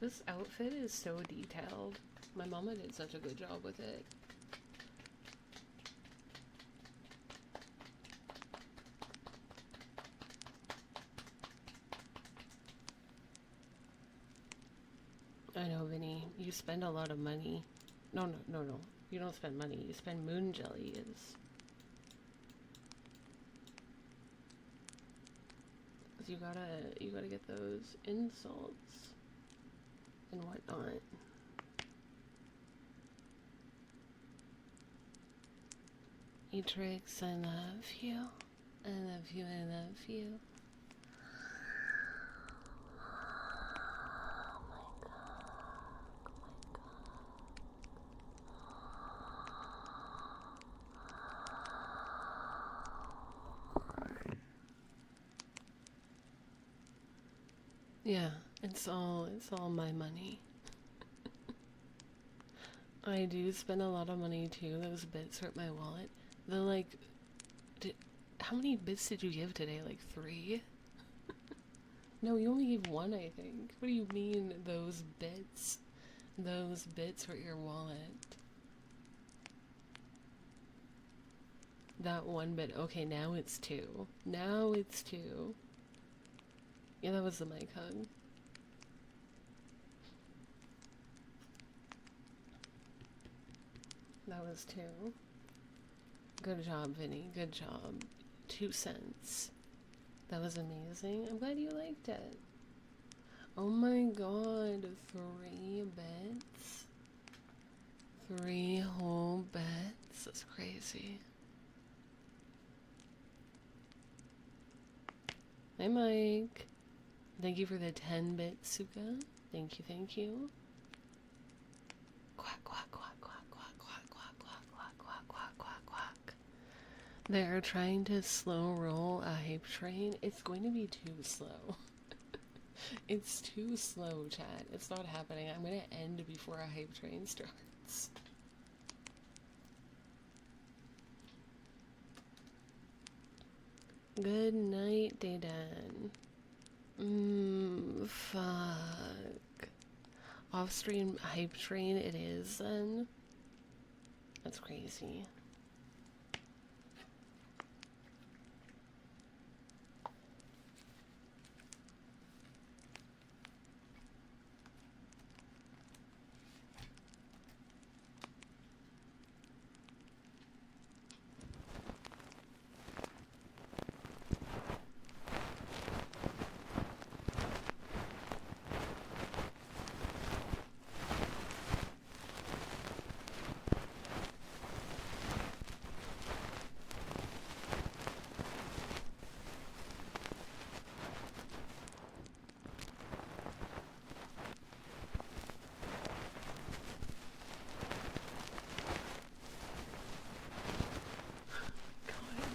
This outfit is so detailed. My mama did such a good job with it. I know, Vinny. You spend a lot of money. No. You don't spend money. You spend moon jellies. You gotta get those insults and whatnot. Etrix, I love you. I love you, I love you. Yeah, it's all my money. I do spend a lot of money too. Those bits hurt my wallet. How many bits did you give today? Like 3? No, you only gave 1, I think. What do you mean, those bits? Those bits hurt your wallet. That 1 bit. Okay, now it's 2. Now it's 2. Yeah, that was the mic hug. That was 2. Good job, Vinny. Good job. 2 cents. That was amazing. I'm glad you liked it. Oh my god. 3 bits. 3 whole bits. That's crazy. Hi, Mike. Thank you for the 10-bit Suka. Thank you, thank you. Quack, quack, quack, quack, quack, quack, quack, quack, quack, quack, quack, quack, quack. They're trying to slow roll a hype train. It's going to be too slow. It's too slow, chat. It's not happening. I'm going to end before a hype train starts. Good night, Daydan. Fuck. Off-stream hype train it is, then? That's crazy.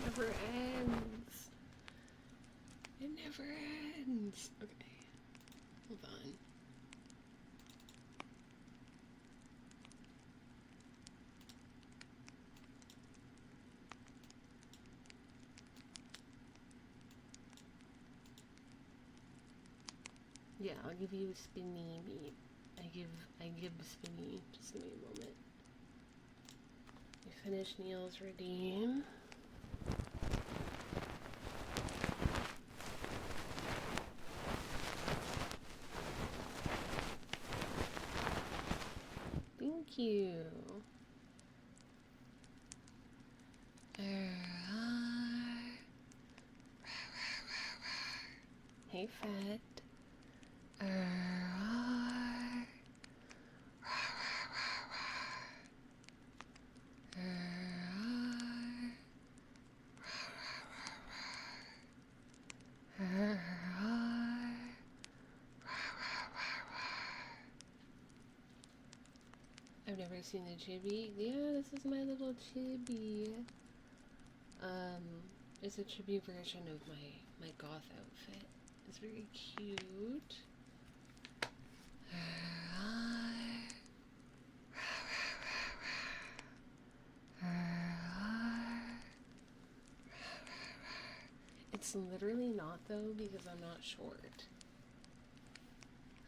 Never ends. It never ends. Okay, hold on. Yeah, I'll give you a spinny beat. I give spinny. Just give me a moment. We finished Neil's redeem. Thank you. Hey, Fat. seen the chibi? Yeah, this is my little chibi. It's a chibi version of my goth outfit. It's very cute. It's literally not though because I'm not short.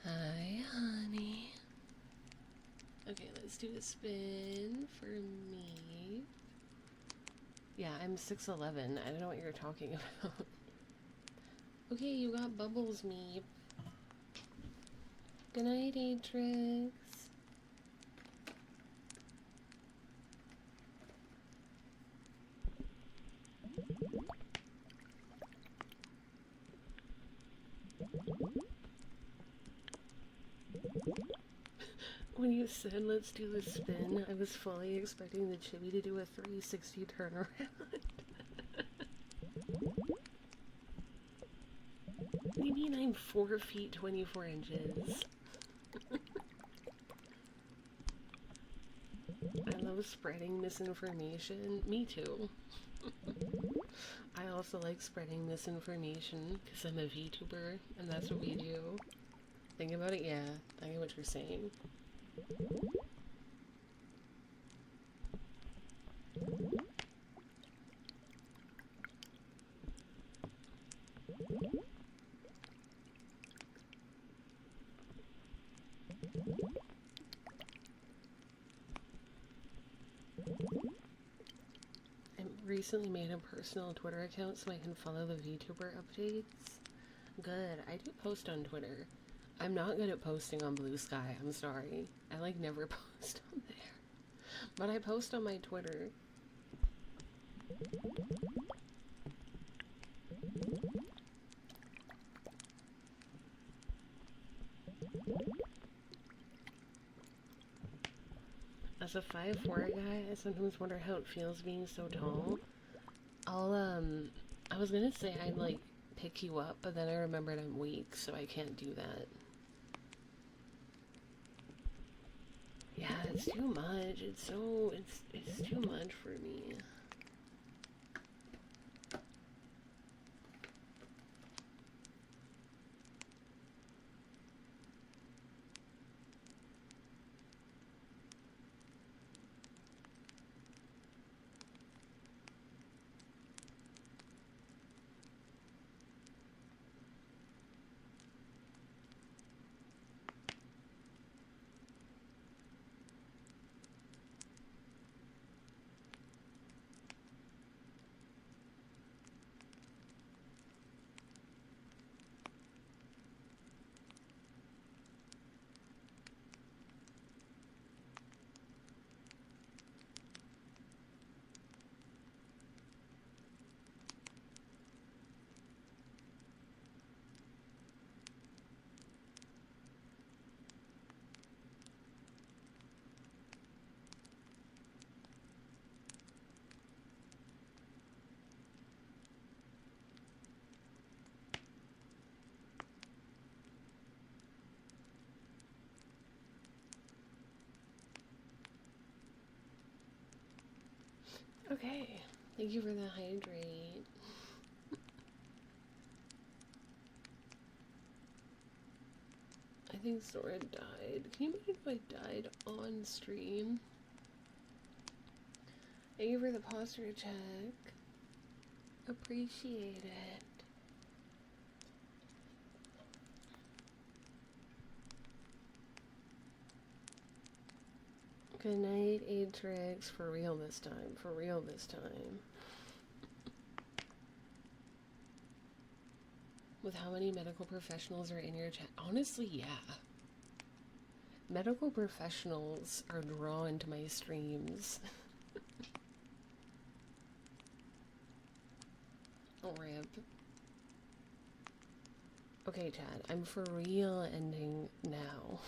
Hi, honey. Okay, let's do a spin for me. Yeah, I'm 6'11". I don't know what you're talking about. Okay, you got bubbles, Meep. Good night, Atrix. When you said let's do the spin, I was fully expecting the chibi to do a 360 turnaround. What do you mean I'm 4 feet 24 inches? I love spreading misinformation. Me too. I also like spreading misinformation because I'm a VTuber and that's what we do. Think about it, yeah. I get what you're saying. I recently made a personal Twitter account so I can follow the VTuber updates. Good. I do post on Twitter. I'm not good at posting on Blue Sky. I'm sorry. I like never post on there. But I post on my Twitter. As a 5'4" guy, I sometimes wonder how it feels being so tall. I was gonna say I'd, like, pick you up, but then I remembered I'm weak, so I can't do that. Yeah, it's too much. It's too much for me. Okay. Thank you for the hydrate. I think Sora died. Can you imagine if I died on stream? Thank you for the posture check. Appreciate it. Good night, Atrix. For real this time. For real this time. With how many medical professionals are in your chat? Honestly, yeah. Medical professionals are drawn to my streams. Oh, rip. Okay, Chad, I'm for real ending now.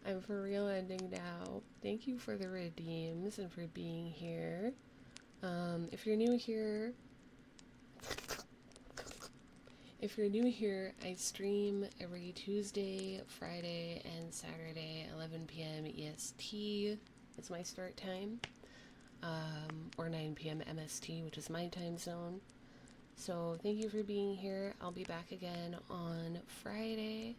I'm for real ending now. Thank you for the redeems and for being here. If you're new here, I stream every Tuesday, Friday, and Saturday, 11 p.m. EST. is my start time, or 9 p.m. MST, which is my time zone. So thank you for being here. I'll be back again on Friday.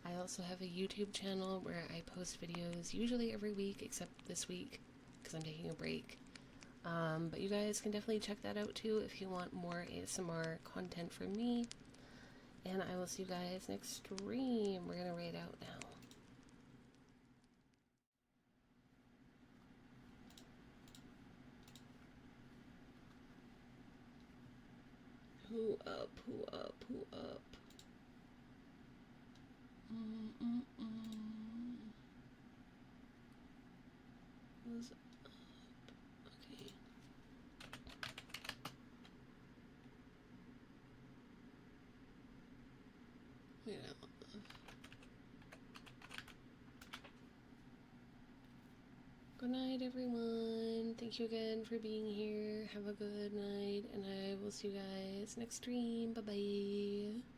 I also have a YouTube channel where I post videos usually every week, except this week because I'm taking a break. But you guys can definitely check that out too if you want more ASMR content from me. And I will see you guys next stream. We're gonna raid out now. Who up? Who up? Who up? Who's up? Okay. Wait out. Good night, everyone. Thank you again for being here. Have a good night, and I will see you guys next stream. Bye bye.